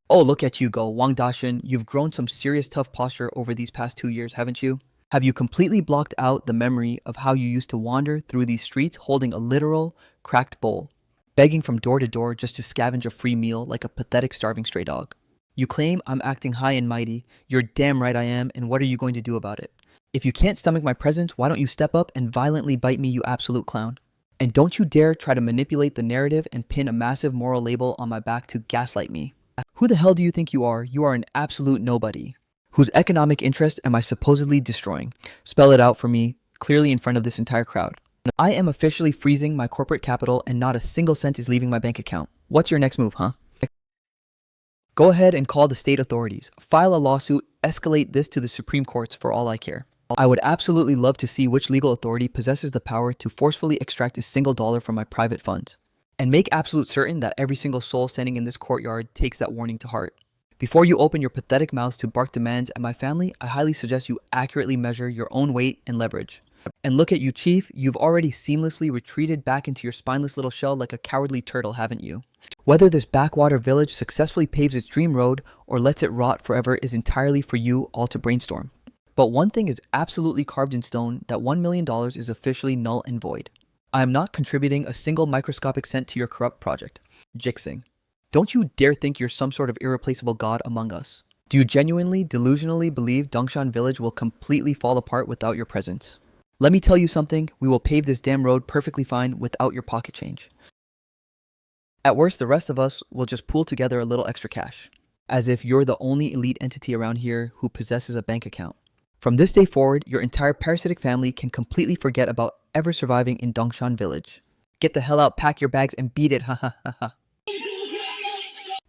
Oh, look at you go, Wang Dashin. You've grown some serious tough posture over these past 2 years, haven't you? Have you completely blocked out the memory of how you used to wander through these streets holding a literal, cracked bowl, begging from door to door just to scavenge a free meal like a pathetic starving stray dog? You claim I'm acting high and mighty. You're damn right I am, and what are you going to do about it? If you can't stomach my presence, why don't you step up and violently bite me, you absolute clown? And don't you dare try to manipulate the narrative and pin a massive moral label on my back to gaslight me. Who the hell do you think you are? You are an absolute nobody. Whose economic interest am I supposedly destroying? Spell it out for me, clearly in front of this entire crowd. I am officially freezing my corporate capital and not a single cent is leaving my bank account. What's your next move, huh? Go ahead and call the state authorities. File a lawsuit, escalate this to the Supreme Courts for all I care. I would absolutely love to see which legal authority possesses the power to forcefully extract a single dollar from my private funds. And make absolute certain that every single soul standing in this courtyard takes that warning to heart. Before you open your pathetic mouths to bark demands at my family, I highly suggest you accurately measure your own weight and leverage. And look at you, Chief, you've already seamlessly retreated back into your spineless little shell like a cowardly turtle, haven't you? Whether this backwater village successfully paves its dream road or lets it rot forever is entirely for you all to brainstorm. But one thing is absolutely carved in stone, that $1 million is officially null and void. I am not contributing a single microscopic cent to your corrupt project. Jixing. Don't you dare think you're some sort of irreplaceable god among us. Do you genuinely, delusionally believe Dongshan Village will completely fall apart without your presence? Let me tell you something, we will pave this damn road perfectly fine without your pocket change. At worst, the rest of us will just pool together a little extra cash, as if you're the only elite entity around here who possesses a bank account. From this day forward, your entire parasitic family can completely forget about ever surviving in Dongshan Village. Get the hell out, pack your bags, and beat it, ha ha ha ha.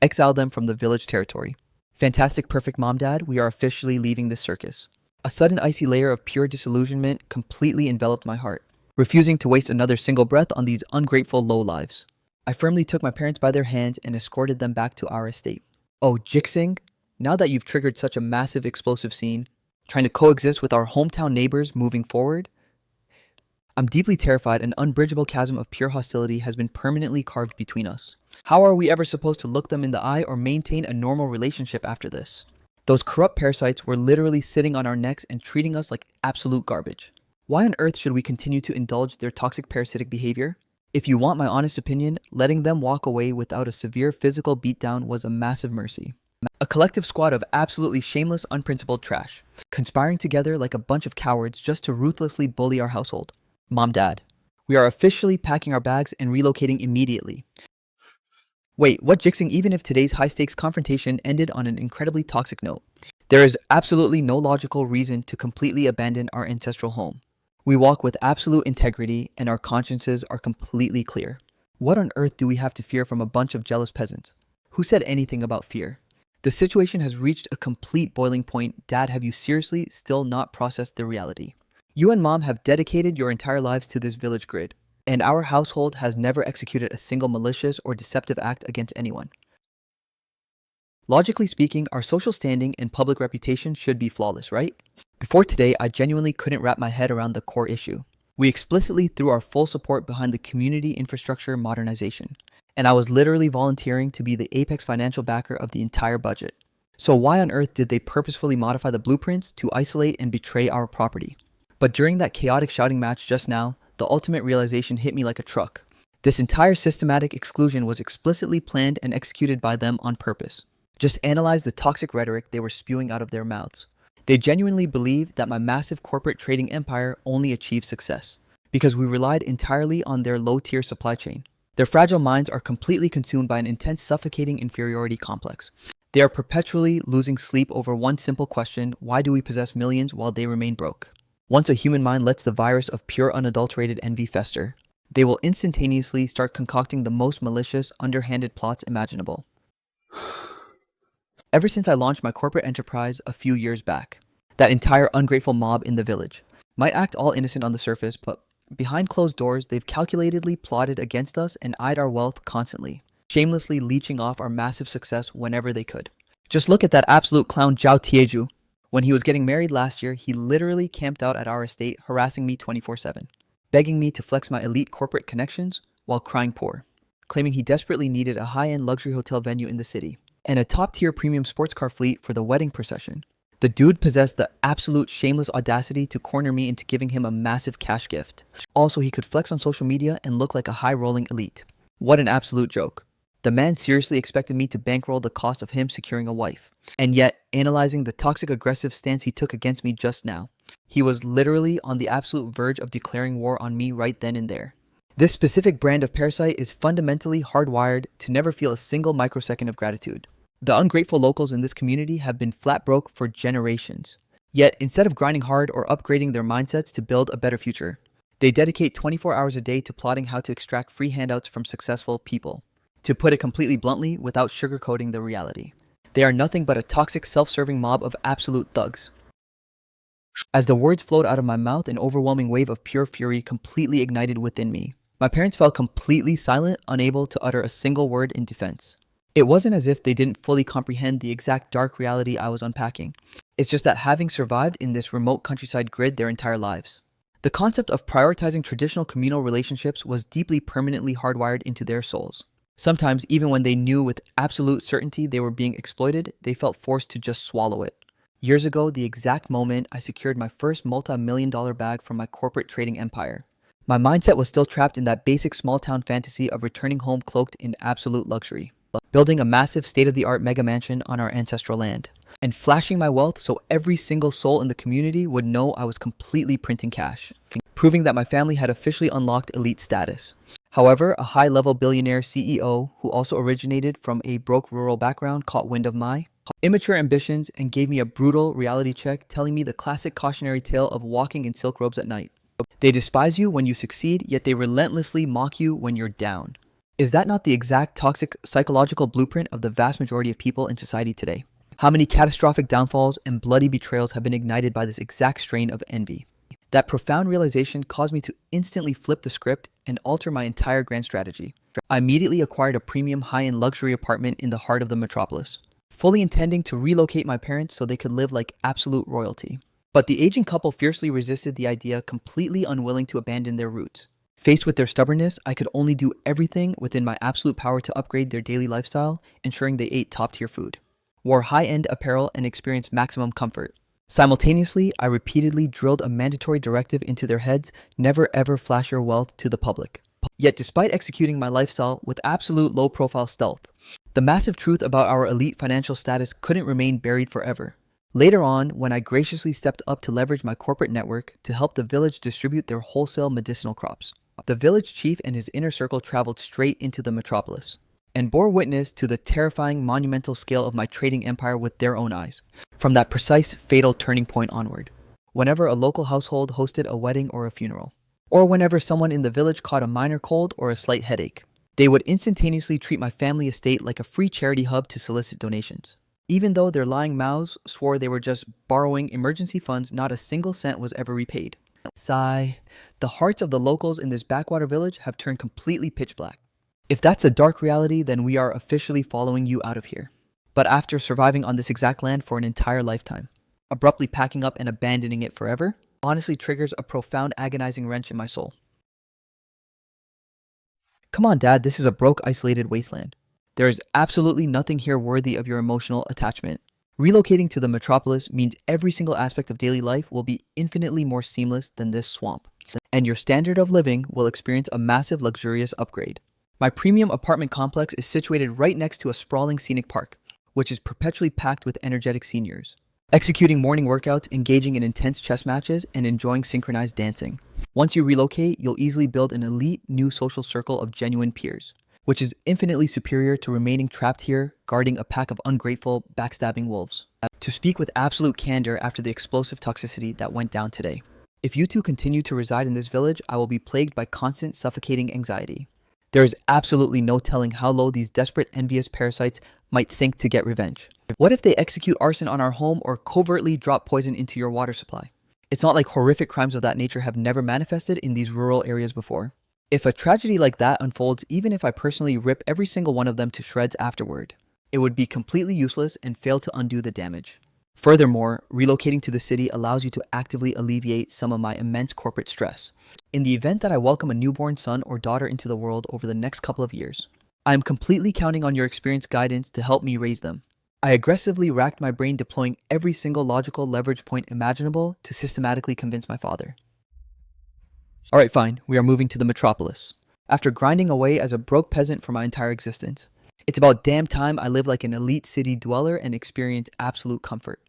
Exile them from the village territory. Fantastic, perfect mom, dad, we are officially leaving this circus. A sudden icy layer of pure disillusionment completely enveloped my heart, refusing to waste another single breath on these ungrateful lowlives. I firmly took my parents by their hands and escorted them back to our estate. Oh, Jixing, now that you've triggered such a massive explosive scene, trying to coexist with our hometown neighbors moving forward, I'm deeply terrified an unbridgeable chasm of pure hostility has been permanently carved between us. How are we ever supposed to look them in the eye or maintain a normal relationship after this? Those corrupt parasites were literally sitting on our necks and treating us like absolute garbage. Why on earth should we continue to indulge their toxic parasitic behavior? If you want my honest opinion, letting them walk away without a severe physical beatdown was a massive mercy. A collective squad of absolutely shameless, unprincipled trash, conspiring together like a bunch of cowards just to ruthlessly bully our household. Mom, Dad, we are officially packing our bags and relocating immediately. Wait, what jixing even if today's high-stakes confrontation ended on an incredibly toxic note? There is absolutely no logical reason to completely abandon our ancestral home. We walk with absolute integrity and our consciences are completely clear. What on earth do we have to fear from a bunch of jealous peasants? Who said anything about fear? The situation has reached a complete boiling point. Dad, have you seriously still not processed the reality? You and Mom have dedicated your entire lives to this village grid, and our household has never executed a single malicious or deceptive act against anyone. Logically speaking, our social standing and public reputation should be flawless, right? Before today, I genuinely couldn't wrap my head around the core issue. We explicitly threw our full support behind the community infrastructure modernization, and I was literally volunteering to be the apex financial backer of the entire budget. So why on earth did they purposefully modify the blueprints to isolate and betray our property? But during that chaotic shouting match just now, the ultimate realization hit me like a truck. This entire systematic exclusion was explicitly planned and executed by them on purpose. Just analyze the toxic rhetoric they were spewing out of their mouths. They genuinely believed that my massive corporate trading empire only achieved success because we relied entirely on their low-tier supply chain. Their fragile minds are completely consumed by an intense suffocating inferiority complex. They are perpetually losing sleep over one simple question: why do we possess millions while they remain broke? Once a human mind lets the virus of pure unadulterated envy fester, they will instantaneously start concocting the most malicious, underhanded plots imaginable. Ever since I launched my corporate enterprise a few years back, that entire ungrateful mob in the village might act all innocent on the surface, but behind closed doors, they've calculatedly plotted against us and eyed our wealth constantly, shamelessly leeching off our massive success whenever they could. Just look at that absolute clown Zhao Tieju. When he was getting married last year, he literally camped out at our estate, harassing me 24/7, begging me to flex my elite corporate connections while crying poor, claiming he desperately needed a high-end luxury hotel venue in the city and a top-tier premium sports car fleet for the wedding procession. The dude possessed the absolute shameless audacity to corner me into giving him a massive cash gift. Also, he could flex on social media and look like a high-rolling elite. What an absolute joke. The man seriously expected me to bankroll the cost of him securing a wife. And yet, analyzing the toxic aggressive stance he took against me just now, he was literally on the absolute verge of declaring war on me right then and there. This specific brand of parasite is fundamentally hardwired to never feel a single microsecond of gratitude. The ungrateful locals in this community have been flat broke for generations. Yet, instead of grinding hard or upgrading their mindsets to build a better future, they dedicate 24 hours a day to plotting how to extract free handouts from successful people. To put it completely bluntly, without sugarcoating the reality, they are nothing but a toxic, self-serving mob of absolute thugs. As the words flowed out of my mouth, an overwhelming wave of pure fury completely ignited within me. My parents fell completely silent, unable to utter a single word in defense. It wasn't as if they didn't fully comprehend the exact dark reality I was unpacking. It's just that having survived in this remote countryside grid their entire lives, the concept of prioritizing traditional communal relationships was deeply permanently hardwired into their souls. Sometimes, even when they knew with absolute certainty they were being exploited, they felt forced to just swallow it. Years ago, the exact moment I secured my first multi-million-dollar bag from my corporate trading empire, my mindset was still trapped in that basic small-town fantasy of returning home cloaked in absolute luxury, building a massive state-of-the-art mega mansion on our ancestral land, and flashing my wealth so every single soul in the community would know I was completely printing cash, proving that my family had officially unlocked elite status. However, a high-level billionaire CEO who also originated from a broke rural background caught wind of my immature ambitions and gave me a brutal reality check, telling me the classic cautionary tale of walking in silk robes at night. They despise you when you succeed, yet they relentlessly mock you when you're down. Is that not the exact toxic psychological blueprint of the vast majority of people in society today? How many catastrophic downfalls and bloody betrayals have been ignited by this exact strain of envy? That profound realization caused me to instantly flip the script and alter my entire grand strategy. I immediately acquired a premium high-end luxury apartment in the heart of the metropolis, fully intending to relocate my parents so they could live like absolute royalty. But the aging couple fiercely resisted the idea, completely unwilling to abandon their roots. Faced with their stubbornness, I could only do everything within my absolute power to upgrade their daily lifestyle, ensuring they ate top-tier food. wore high-end apparel, and experienced maximum comfort. Simultaneously, I repeatedly drilled a mandatory directive into their heads: never ever flash your wealth to the public. Yet despite executing my lifestyle with absolute low-profile stealth, the massive truth about our elite financial status couldn't remain buried forever. Later on, when I graciously stepped up to leverage my corporate network to help the village distribute their wholesale medicinal crops, the village chief and his inner circle traveled straight into the metropolis and bore witness to the terrifying monumental scale of my trading empire with their own eyes. From that precise, fatal turning point onward, whenever a local household hosted a wedding or a funeral, or whenever someone in the village caught a minor cold or a slight headache, they would instantaneously treat my family estate like a free charity hub to solicit donations. Even though their lying mouths swore they were just borrowing emergency funds, not a single cent was ever repaid. Sigh. The hearts of the locals in this backwater village have turned completely pitch black. If that's a dark reality, then we are officially following you out of here. But after surviving on this exact land for an entire lifetime, abruptly packing up and abandoning it forever honestly triggers a profound agonizing wrench in my soul. Come on, Dad, this is a broke, isolated wasteland. There is absolutely nothing here worthy of your emotional attachment. Relocating to the metropolis means every single aspect of daily life will be infinitely more seamless than this swamp, and your standard of living will experience a massive, luxurious upgrade. My premium apartment complex is situated right next to a sprawling scenic park, which is perpetually packed with energetic seniors, executing morning workouts, engaging in intense chess matches, and enjoying synchronized dancing. Once you relocate, you'll easily build an elite new social circle of genuine peers, which is infinitely superior to remaining trapped here, guarding a pack of ungrateful, backstabbing wolves. To speak with absolute candor after the explosive toxicity that went down today, if you two continue to reside in this village, I will be plagued by constant, suffocating anxiety. There is absolutely no telling how low these desperate, envious parasites might sink to get revenge. What if they execute arson on our home or covertly drop poison into your water supply? It's not like horrific crimes of that nature have never manifested in these rural areas before. If a tragedy like that unfolds, even if I personally rip every single one of them to shreds afterward, it would be completely useless and fail to undo the damage. Furthermore, relocating to the city allows you to actively alleviate some of my immense corporate stress. In the event that I welcome a newborn son or daughter into the world over the next couple of years, I am completely counting on your experienced guidance to help me raise them. I aggressively racked my brain deploying every single logical leverage point imaginable to systematically convince my father. Alright, fine, we are moving to the metropolis. After grinding away as a broke peasant for my entire existence, it's about damn time I live like an elite city dweller and experience absolute comfort.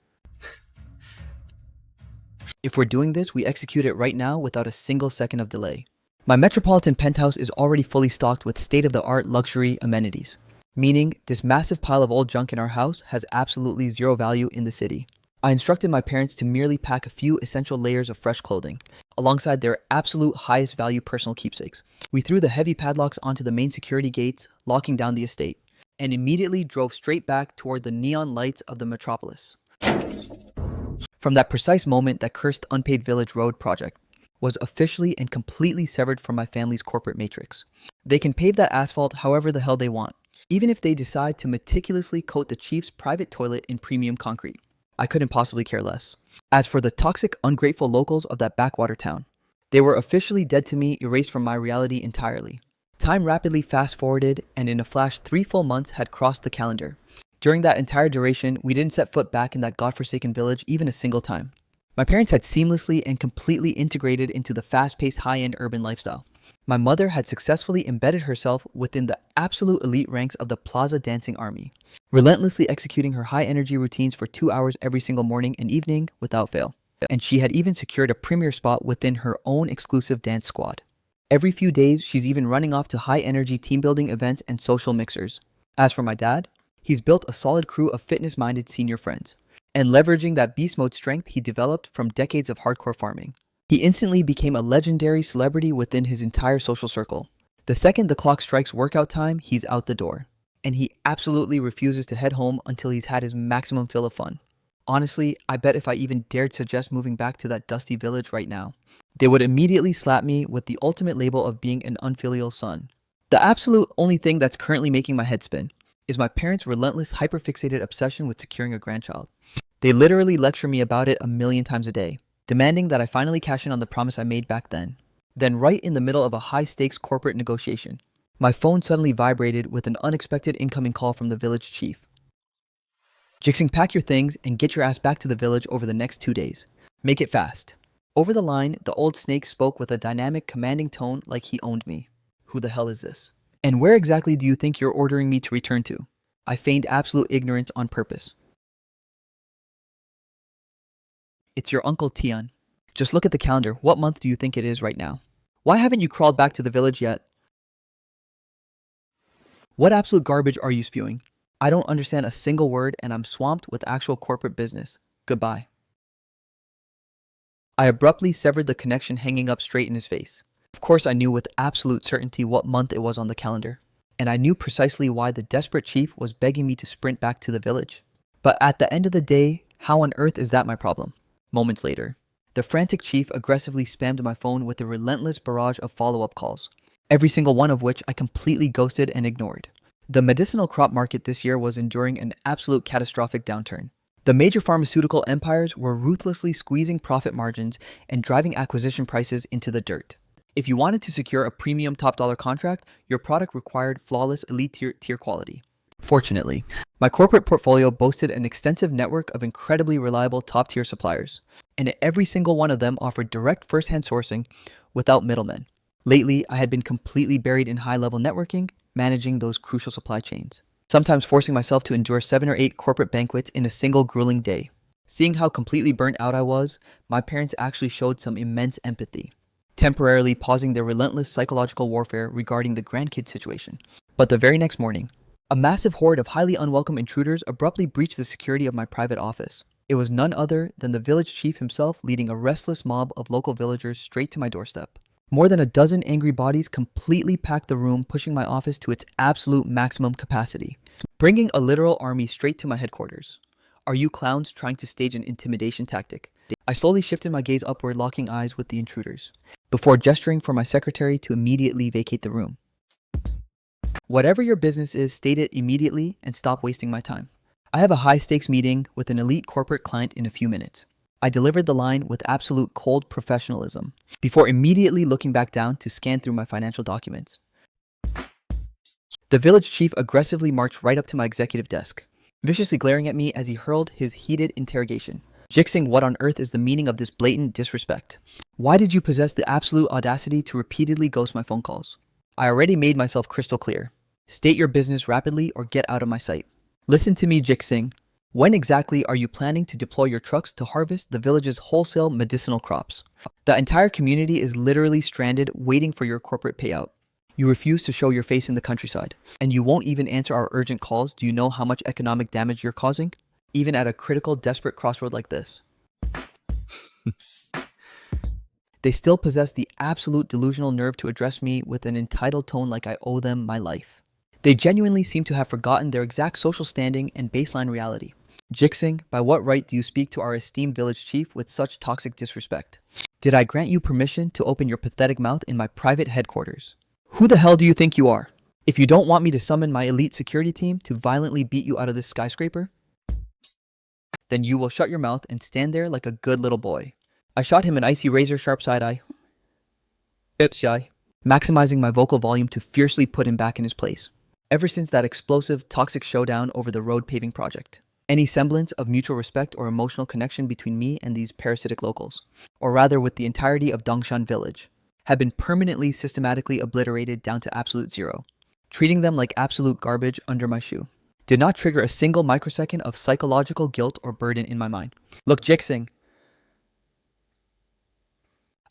If we're doing this, we execute it right now without a single second of delay. My metropolitan penthouse is already fully stocked with state-of-the-art luxury amenities, meaning this massive pile of old junk in our house has absolutely zero value in the city. I instructed my parents to merely pack a few essential layers of fresh clothing, alongside their absolute highest value personal keepsakes. We threw the heavy padlocks onto the main security gates, locking down the estate, and immediately drove straight back toward the neon lights of the metropolis. From that precise moment, that cursed unpaid village road project was officially and completely severed from my family's corporate matrix. They can pave that asphalt however the hell they want, even if they decide to meticulously coat the chief's private toilet in premium concrete. I couldn't possibly care less. As for the toxic, ungrateful locals of that backwater town, they were officially dead to me, erased from my reality entirely. Time rapidly fast-forwarded, and in a flash 3 full months had crossed the calendar. During that entire duration, we didn't set foot back in that godforsaken village even a single time. My parents had seamlessly and completely integrated into the fast-paced, high-end urban lifestyle. My mother had successfully embedded herself within the absolute elite ranks of the Plaza Dancing Army, relentlessly executing her high-energy routines for 2 hours every single morning and evening without fail. And she had even secured a premier spot within her own exclusive dance squad. Every few days, she's even running off to high-energy team-building events and social mixers. As for my dad, he's built a solid crew of fitness-minded senior friends, and leveraging that beast mode strength he developed from decades of hardcore farming, he instantly became a legendary celebrity within his entire social circle. The second the clock strikes workout time, he's out the door, and he absolutely refuses to head home until he's had his maximum fill of fun. Honestly, I bet if I even dared suggest moving back to that dusty village right now, they would immediately slap me with the ultimate label of being an unfilial son. The absolute only thing that's currently making my head spin is my parents' relentless, hyperfixated obsession with securing a grandchild. They literally lecture me about it a million times a day, demanding that I finally cash in on the promise I made back then. Then right in the middle of a high-stakes corporate negotiation, my phone suddenly vibrated with an unexpected incoming call from the village chief. Jixing, pack your things and get your ass back to the village over the next 2 days. Make it fast. Over the line, the old snake spoke with a dynamic, commanding tone like he owned me. Who the hell is this? And where exactly do you think you're ordering me to return to? I feigned absolute ignorance on purpose. It's your Uncle Tian. Just look at the calendar. What month do you think it is right now? Why haven't you crawled back to the village yet? What absolute garbage are you spewing? I don't understand a single word and I'm swamped with actual corporate business. Goodbye. I abruptly severed the connection, hanging up straight in his face. Of course, I knew with absolute certainty what month it was on the calendar, and I knew precisely why the desperate chief was begging me to sprint back to the village. But at the end of the day, how on earth is that my problem? Moments later, the frantic chief aggressively spammed my phone with a relentless barrage of follow-up calls, every single one of which I completely ghosted and ignored. The medicinal crop market this year was enduring an absolute catastrophic downturn. The major pharmaceutical empires were ruthlessly squeezing profit margins and driving acquisition prices into the dirt. If you wanted to secure a premium top-dollar contract, your product required flawless elite tier quality. Fortunately, my corporate portfolio boasted an extensive network of incredibly reliable top-tier suppliers, and every single one of them offered direct first-hand sourcing without middlemen. Lately, I had been completely buried in high-level networking, managing those crucial supply chains, sometimes forcing myself to endure 7 or 8 corporate banquets in a single grueling day. Seeing how completely burnt out I was, my parents actually showed some immense empathy, temporarily pausing their relentless psychological warfare regarding the grandkid situation. But the very next morning, a massive horde of highly unwelcome intruders abruptly breached the security of my private office. It was none other than the village chief himself, leading a restless mob of local villagers straight to my doorstep. More than a dozen angry bodies completely packed the room, pushing my office to its absolute maximum capacity, bringing a literal army straight to my headquarters. Are you clowns trying to stage an intimidation tactic? I slowly shifted my gaze upward, locking eyes with the intruders, before gesturing for my secretary to immediately vacate the room. Whatever your business is, state it immediately and stop wasting my time. I have a high-stakes meeting with an elite corporate client in a few minutes. I delivered the line with absolute cold professionalism, before immediately looking back down to scan through my financial documents. The village chief aggressively marched right up to my executive desk, viciously glaring at me as he hurled his heated interrogation. Jixing, what on earth is the meaning of this blatant disrespect? Why did you possess the absolute audacity to repeatedly ghost my phone calls? I already made myself crystal clear. State your business rapidly or get out of my sight. Listen to me, Jixing. When exactly are you planning to deploy your trucks to harvest the village's wholesale medicinal crops? The entire community is literally stranded, waiting for your corporate payout. You refuse to show your face in the countryside, and you won't even answer our urgent calls. Do you know how much economic damage you're causing? Even at a critical, desperate crossroad like this. They still possess the absolute delusional nerve to address me with an entitled tone like I owe them my life. They genuinely seem to have forgotten their exact social standing and baseline reality. Jixing, by what right do you speak to our esteemed village chief with such toxic disrespect? Did I grant you permission to open your pathetic mouth in my private headquarters? Who the hell do you think you are? If you don't want me to summon my elite security team to violently beat you out of this skyscraper, then you will shut your mouth and stand there like a good little boy. I shot him an icy razor-sharp side-eye, maximizing my vocal volume to fiercely put him back in his place. Ever since that explosive, toxic showdown over the road paving project, any semblance of mutual respect or emotional connection between me and these parasitic locals, or rather with the entirety of Dongshan village, had been permanently systematically obliterated down to absolute zero. Treating them like absolute garbage under my shoe did not trigger a single microsecond of psychological guilt or burden in my mind. Look, Jixing,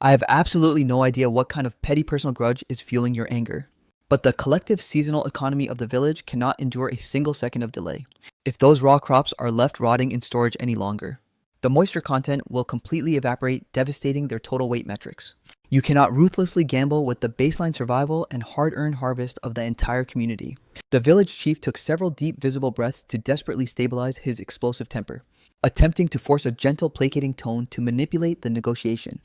I have absolutely no idea what kind of petty personal grudge is fueling your anger, but the collective seasonal economy of the village cannot endure a single second of delay. If those raw crops are left rotting in storage any longer, the moisture content will completely evaporate, devastating their total weight metrics. You cannot ruthlessly gamble with the baseline survival and hard-earned harvest of the entire community. The village chief took several deep, visible breaths to desperately stabilize his explosive temper, attempting to force a gentle, placating tone to manipulate the negotiation.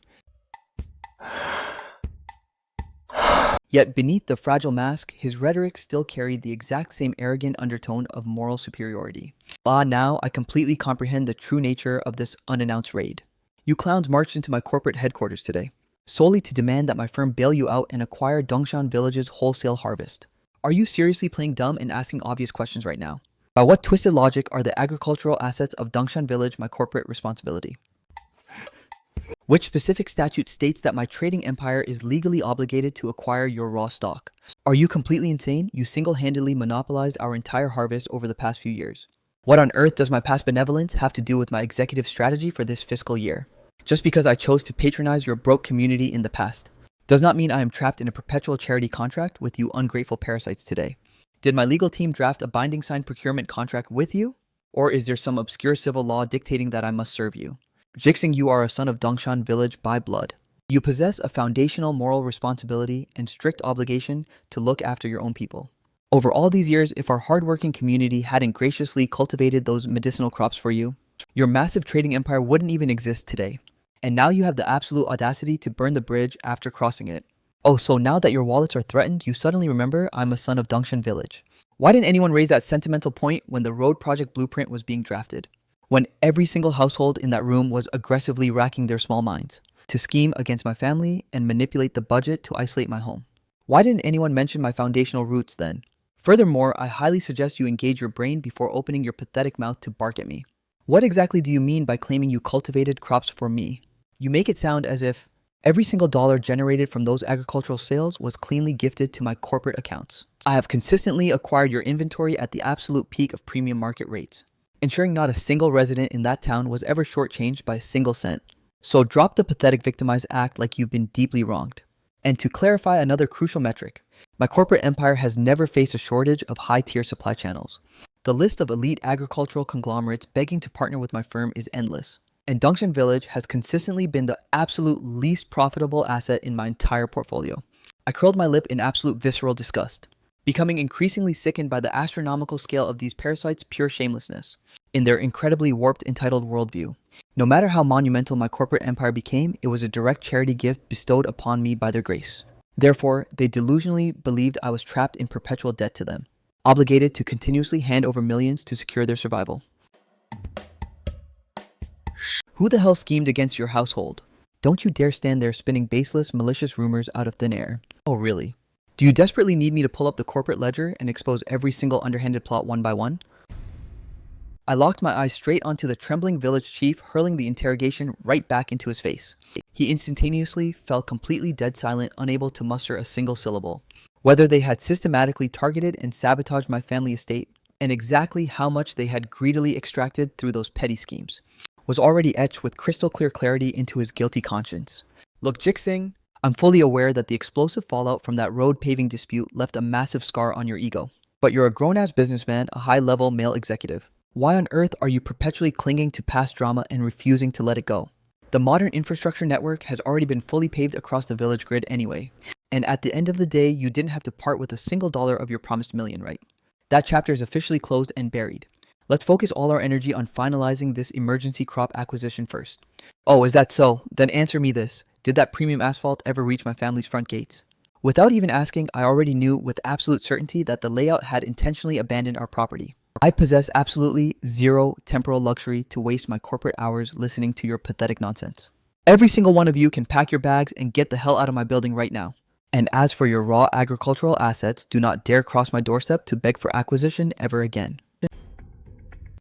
Yet beneath the fragile mask, his rhetoric still carried the exact same arrogant undertone of moral superiority. Now I completely comprehend the true nature of this unannounced raid. You clowns marched into my corporate headquarters today, solely to demand that my firm bail you out and acquire Dongshan Village's wholesale harvest. Are you seriously playing dumb and asking obvious questions right now? By what twisted logic are the agricultural assets of Dongshan Village my corporate responsibility? Which specific statute states that my trading empire is legally obligated to acquire your raw stock? Are you completely insane? You single-handedly monopolized our entire harvest over the past few years. What on earth does my past benevolence have to do with my executive strategy for this fiscal year? Just because I chose to patronize your broke community in the past does not mean I am trapped in a perpetual charity contract with you ungrateful parasites today. Did my legal team draft a binding signed procurement contract with you? Or is there some obscure civil law dictating that I must serve you? Jixing, you are a son of Dongshan Village by blood. You possess a foundational moral responsibility and strict obligation to look after your own people. Over all these years, if our hardworking community hadn't graciously cultivated those medicinal crops for you, your massive trading empire wouldn't even exist today. And now you have the absolute audacity to burn the bridge after crossing it. Oh, so now that your wallets are threatened, you suddenly remember I'm a son of Dongshan Village. Why didn't anyone raise that sentimental point when the road project blueprint was being drafted? When every single household in that room was aggressively racking their small minds to scheme against my family and manipulate the budget to isolate my home? Why didn't anyone mention my foundational roots then? Furthermore, I highly suggest you engage your brain before opening your pathetic mouth to bark at me. What exactly do you mean by claiming you cultivated crops for me? You make it sound as if every single dollar generated from those agricultural sales was cleanly gifted to my corporate accounts. I have consistently acquired your inventory at the absolute peak of premium market rates, ensuring not a single resident in that town was ever shortchanged by a single cent. So drop the pathetic victimized act like you've been deeply wronged. And to clarify another crucial metric, my corporate empire has never faced a shortage of high-tier supply channels. The list of elite agricultural conglomerates begging to partner with my firm is endless. And Dongshan Village has consistently been the absolute least profitable asset in my entire portfolio. I curled my lip in absolute visceral disgust, becoming increasingly sickened by the astronomical scale of these parasites' pure shamelessness in their incredibly warped, entitled worldview. No matter how monumental my corporate empire became, it was a direct charity gift bestowed upon me by their grace. Therefore, they delusionally believed I was trapped in perpetual debt to them, obligated to continuously hand over millions to secure their survival. Who the hell schemed against your household? Don't you dare stand there spinning baseless, malicious rumors out of thin air. Oh, really? Do you desperately need me to pull up the corporate ledger and expose every single underhanded plot one by one? I locked my eyes straight onto the trembling village chief, hurling the interrogation right back into his face. He instantaneously fell completely dead silent, unable to muster a single syllable. Whether they had systematically targeted and sabotaged my family estate, and exactly how much they had greedily extracted through those petty schemes, was already etched with crystal clear clarity into his guilty conscience. Look, Jixing, I'm fully aware that the explosive fallout from that road paving dispute left a massive scar on your ego. But you're a grown-ass businessman, a high-level male executive. Why on earth are you perpetually clinging to past drama and refusing to let it go? The modern infrastructure network has already been fully paved across the village grid anyway. And at the end of the day, you didn't have to part with a single dollar of your promised million, right? That chapter is officially closed and buried. Let's focus all our energy on finalizing this emergency crop acquisition first. Oh, is that so? Then answer me this. Did that premium asphalt ever reach my family's front gates? Without even asking, I already knew with absolute certainty that the layout had intentionally abandoned our property. I possess absolutely zero temporal luxury to waste my corporate hours listening to your pathetic nonsense. Every single one of you can pack your bags and get the hell out of my building right now. And as for your raw agricultural assets, do not dare cross my doorstep to beg for acquisition ever again.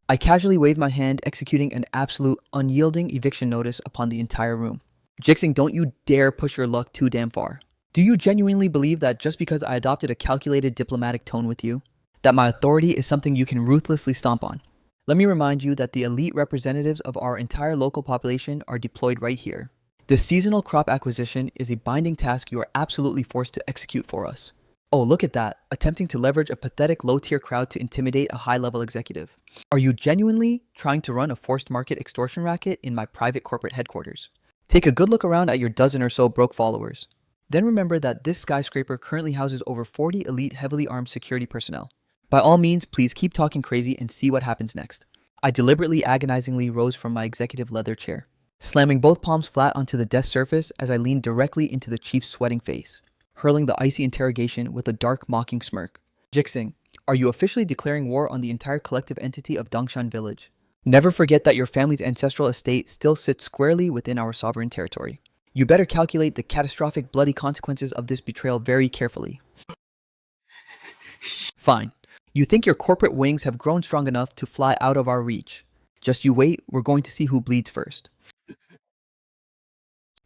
I casually waved my hand, executing an absolute unyielding eviction notice upon the entire room. Jixing, don't you dare push your luck too damn far. Do you genuinely believe that just because I adopted a calculated diplomatic tone with you, that my authority is something you can ruthlessly stomp on? Let me remind you that the elite representatives of our entire local population are deployed right here. This seasonal crop acquisition is a binding task you are absolutely forced to execute for us. Oh, look at that, attempting to leverage a pathetic low-tier crowd to intimidate a high-level executive. Are you genuinely trying to run a forced market extortion racket in my private corporate headquarters? Take a good look around at your dozen or so broke followers. Then remember that this skyscraper currently houses over 40 elite heavily armed security personnel. By all means, please keep talking crazy and see what happens next. I deliberately agonizingly rose from my executive leather chair, slamming both palms flat onto the desk surface as I leaned directly into the chief's sweating face, hurling the icy interrogation with a dark, mocking smirk. Jixing, are you officially declaring war on the entire collective entity of Dongshan Village? Never forget that your family's ancestral estate still sits squarely within our sovereign territory. You better calculate the catastrophic, bloody consequences of this betrayal very carefully. Fine. You think your corporate wings have grown strong enough to fly out of our reach. Just you wait, we're going to see who bleeds first.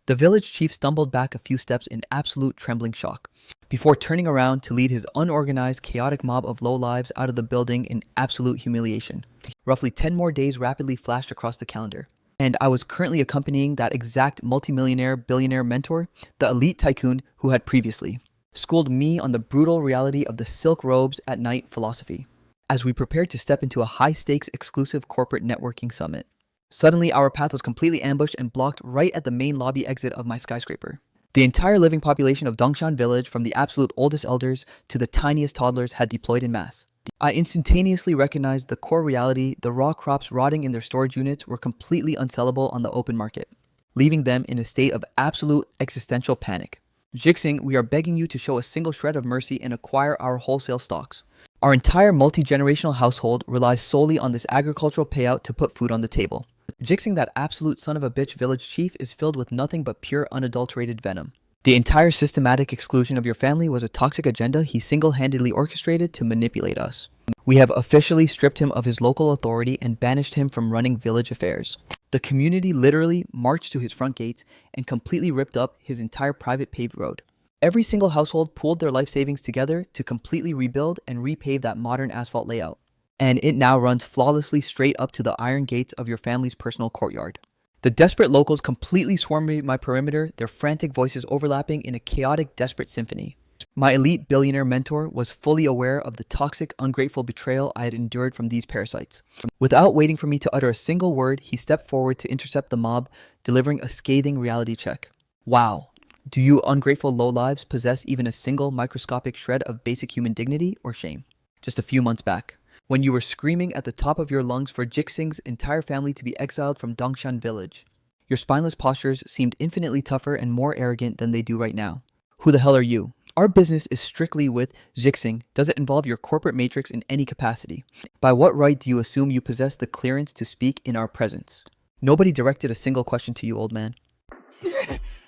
The village chief stumbled back a few steps in absolute trembling shock, before turning around to lead his unorganized, chaotic mob of lowlives out of the building in absolute humiliation. Roughly 10 more days rapidly flashed across the calendar, and I was currently accompanying that exact multimillionaire billionaire mentor, the elite tycoon who had previously schooled me on the brutal reality of the silk robes at night philosophy, as we prepared to step into a high-stakes exclusive corporate networking summit. Suddenly, our path was completely ambushed and blocked right at the main lobby exit of my skyscraper. The entire living population of Dongshan Village, from the absolute oldest elders to the tiniest toddlers, had deployed en masse. I instantaneously recognized the core reality: the raw crops rotting in their storage units were completely unsellable on the open market, leaving them in a state of absolute existential panic. Jixing, we are begging you to show a single shred of mercy and acquire our wholesale stocks. Our entire multi-generational household relies solely on this agricultural payout to put food on the table. Jixing, that absolute son of a bitch village chief, is filled with nothing but pure unadulterated venom. The entire systematic exclusion of your family was a toxic agenda he single-handedly orchestrated to manipulate us. We have officially stripped him of his local authority and banished him from running village affairs. The community literally marched to his front gates and completely ripped up his entire private paved road. Every single household pooled their life savings together to completely rebuild and repave that modern asphalt layout. And it now runs flawlessly straight up to the iron gates of your family's personal courtyard. The desperate locals completely swarmed my perimeter, their frantic voices overlapping in a chaotic, desperate symphony. My elite billionaire mentor was fully aware of the toxic, ungrateful betrayal I had endured from these parasites. Without waiting for me to utter a single word, he stepped forward to intercept the mob, delivering a scathing reality check. Wow. Do you ungrateful lowlives possess even a single microscopic shred of basic human dignity or shame? Just a few months back, when you were screaming at the top of your lungs for Jixing's entire family to be exiled from Dongshan Village, your spineless postures seemed infinitely tougher and more arrogant than they do right now. Who the hell are you? Our business is strictly with Jixing. Does it involve your corporate matrix in any capacity? By what right do you assume you possess the clearance to speak in our presence? Nobody directed a single question to you, old man.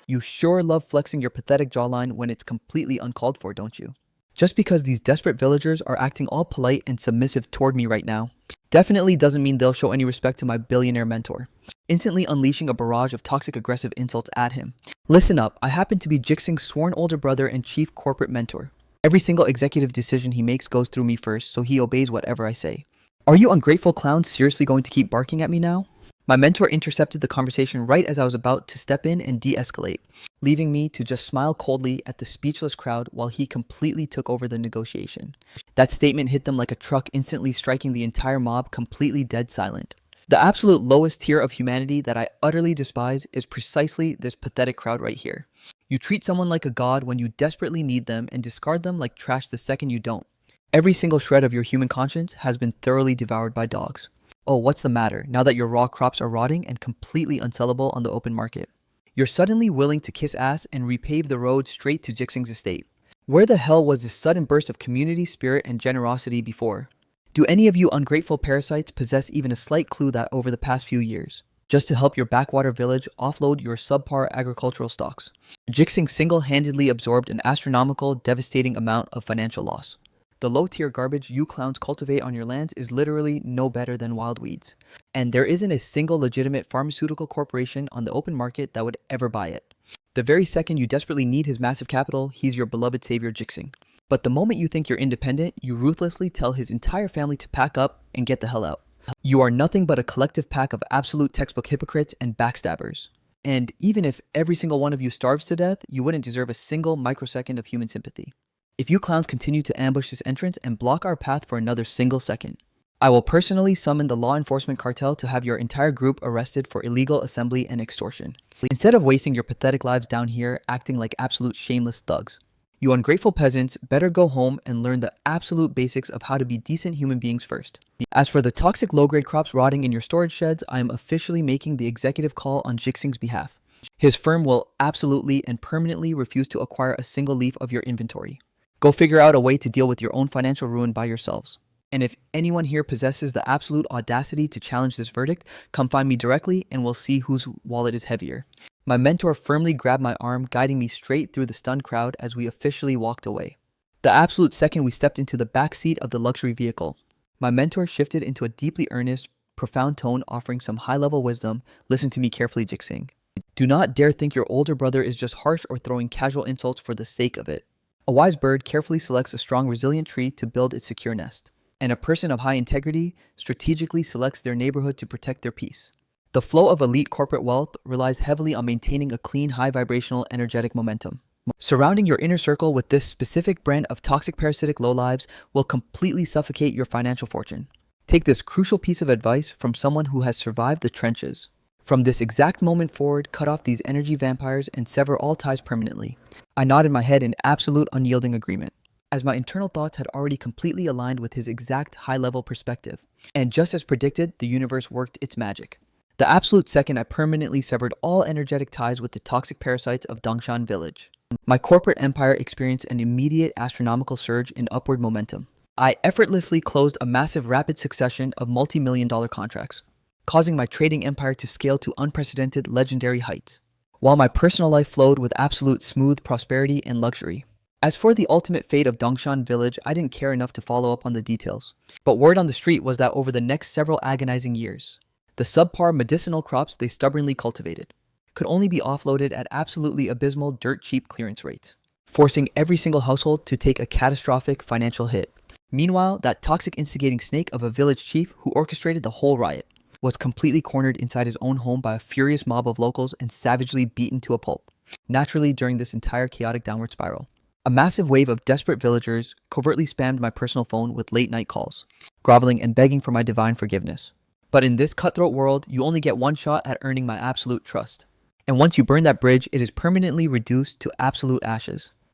You sure love flexing your pathetic jawline when it's completely uncalled for, don't you? Just because these desperate villagers are acting all polite and submissive toward me right now, definitely doesn't mean they'll show any respect to my billionaire mentor. Instantly unleashing a barrage of toxic aggressive insults at him. Listen up, I happen to be Jixing's sworn older brother and chief corporate mentor. Every single executive decision he makes goes through me first, so he obeys whatever I say. Are you ungrateful clowns seriously going to keep barking at me now? My mentor intercepted the conversation right as I was about to step in and de-escalate, leaving me to just smile coldly at the speechless crowd while he completely took over the negotiation. That statement hit them like a truck, instantly striking the entire mob completely dead silent. The absolute lowest tier of humanity that I utterly despise is precisely this pathetic crowd right here. You treat someone like a god when you desperately need them and discard them like trash the second you don't. Every single shred of your human conscience has been thoroughly devoured by dogs. Oh, what's the matter now that your raw crops are rotting and completely unsellable on the open market? You're suddenly willing to kiss ass and repave the road straight to Jixing's estate. Where the hell was this sudden burst of community spirit and generosity before? Do any of you ungrateful parasites possess even a slight clue that over the past few years, just to help your backwater village offload your subpar agricultural stocks, Jixing single-handedly absorbed an astronomical, devastating amount of financial loss? The low-tier garbage you clowns cultivate on your lands is literally no better than wild weeds. And there isn't a single legitimate pharmaceutical corporation on the open market that would ever buy it. The very second you desperately need his massive capital, he's your beloved savior Jixing. But the moment you think you're independent, you ruthlessly tell his entire family to pack up and get the hell out. You are nothing but a collective pack of absolute textbook hypocrites and backstabbers. And even if every single one of you starves to death, you wouldn't deserve a single microsecond of human sympathy. If you clowns continue to ambush this entrance and block our path for another single second, I will personally summon the law enforcement cartel to have your entire group arrested for illegal assembly and extortion. Instead of wasting your pathetic lives down here acting like absolute shameless thugs, you ungrateful peasants better go home and learn the absolute basics of how to be decent human beings first. As for the toxic low-grade crops rotting in your storage sheds, I am officially making the executive call on Jixing's behalf. His firm will absolutely and permanently refuse to acquire a single leaf of your inventory. Go figure out a way to deal with your own financial ruin by yourselves. And if anyone here possesses the absolute audacity to challenge this verdict, come find me directly and we'll see whose wallet is heavier. My mentor firmly grabbed my arm, guiding me straight through the stunned crowd as we officially walked away. The absolute second we stepped into the back seat of the luxury vehicle, my mentor shifted into a deeply earnest, profound tone offering some high-level wisdom. Listen to me carefully, Jixing. Do not dare think your older brother is just harsh or throwing casual insults for the sake of it. A wise bird carefully selects a strong, resilient tree to build its secure nest, and a person of high integrity strategically selects their neighborhood to protect their peace. The flow of elite corporate wealth relies heavily on maintaining a clean, high-vibrational, energetic momentum. Surrounding your inner circle with this specific brand of toxic parasitic lowlives will completely suffocate your financial fortune. Take this crucial piece of advice from someone who has survived the trenches. From this exact moment forward, cut off these energy vampires and sever all ties permanently. I nodded my head in absolute unyielding agreement, as my internal thoughts had already completely aligned with his exact high-level perspective. And just as predicted, the universe worked its magic. The absolute second I permanently severed all energetic ties with the toxic parasites of Dongshan Village, my corporate empire experienced an immediate astronomical surge in upward momentum. I effortlessly closed a massive rapid succession of multi-million-dollar contracts, causing my trading empire to scale to unprecedented legendary heights, while my personal life flowed with absolute smooth prosperity and luxury. As for the ultimate fate of Dongshan Village, I didn't care enough to follow up on the details. But word on the street was that over the next several agonizing years, the subpar medicinal crops they stubbornly cultivated could only be offloaded at absolutely abysmal dirt-cheap clearance rates, forcing every single household to take a catastrophic financial hit. Meanwhile, that toxic instigating snake of a village chief who orchestrated the whole riot was completely cornered inside his own home by a furious mob of locals and savagely beaten to a pulp. Naturally, during this entire chaotic downward spiral, a massive wave of desperate villagers covertly spammed my personal phone with late-night calls, groveling and begging for my divine forgiveness. But in this cutthroat world, you only get one shot at earning my absolute trust. And once you burn that bridge, it is permanently reduced to absolute ashes.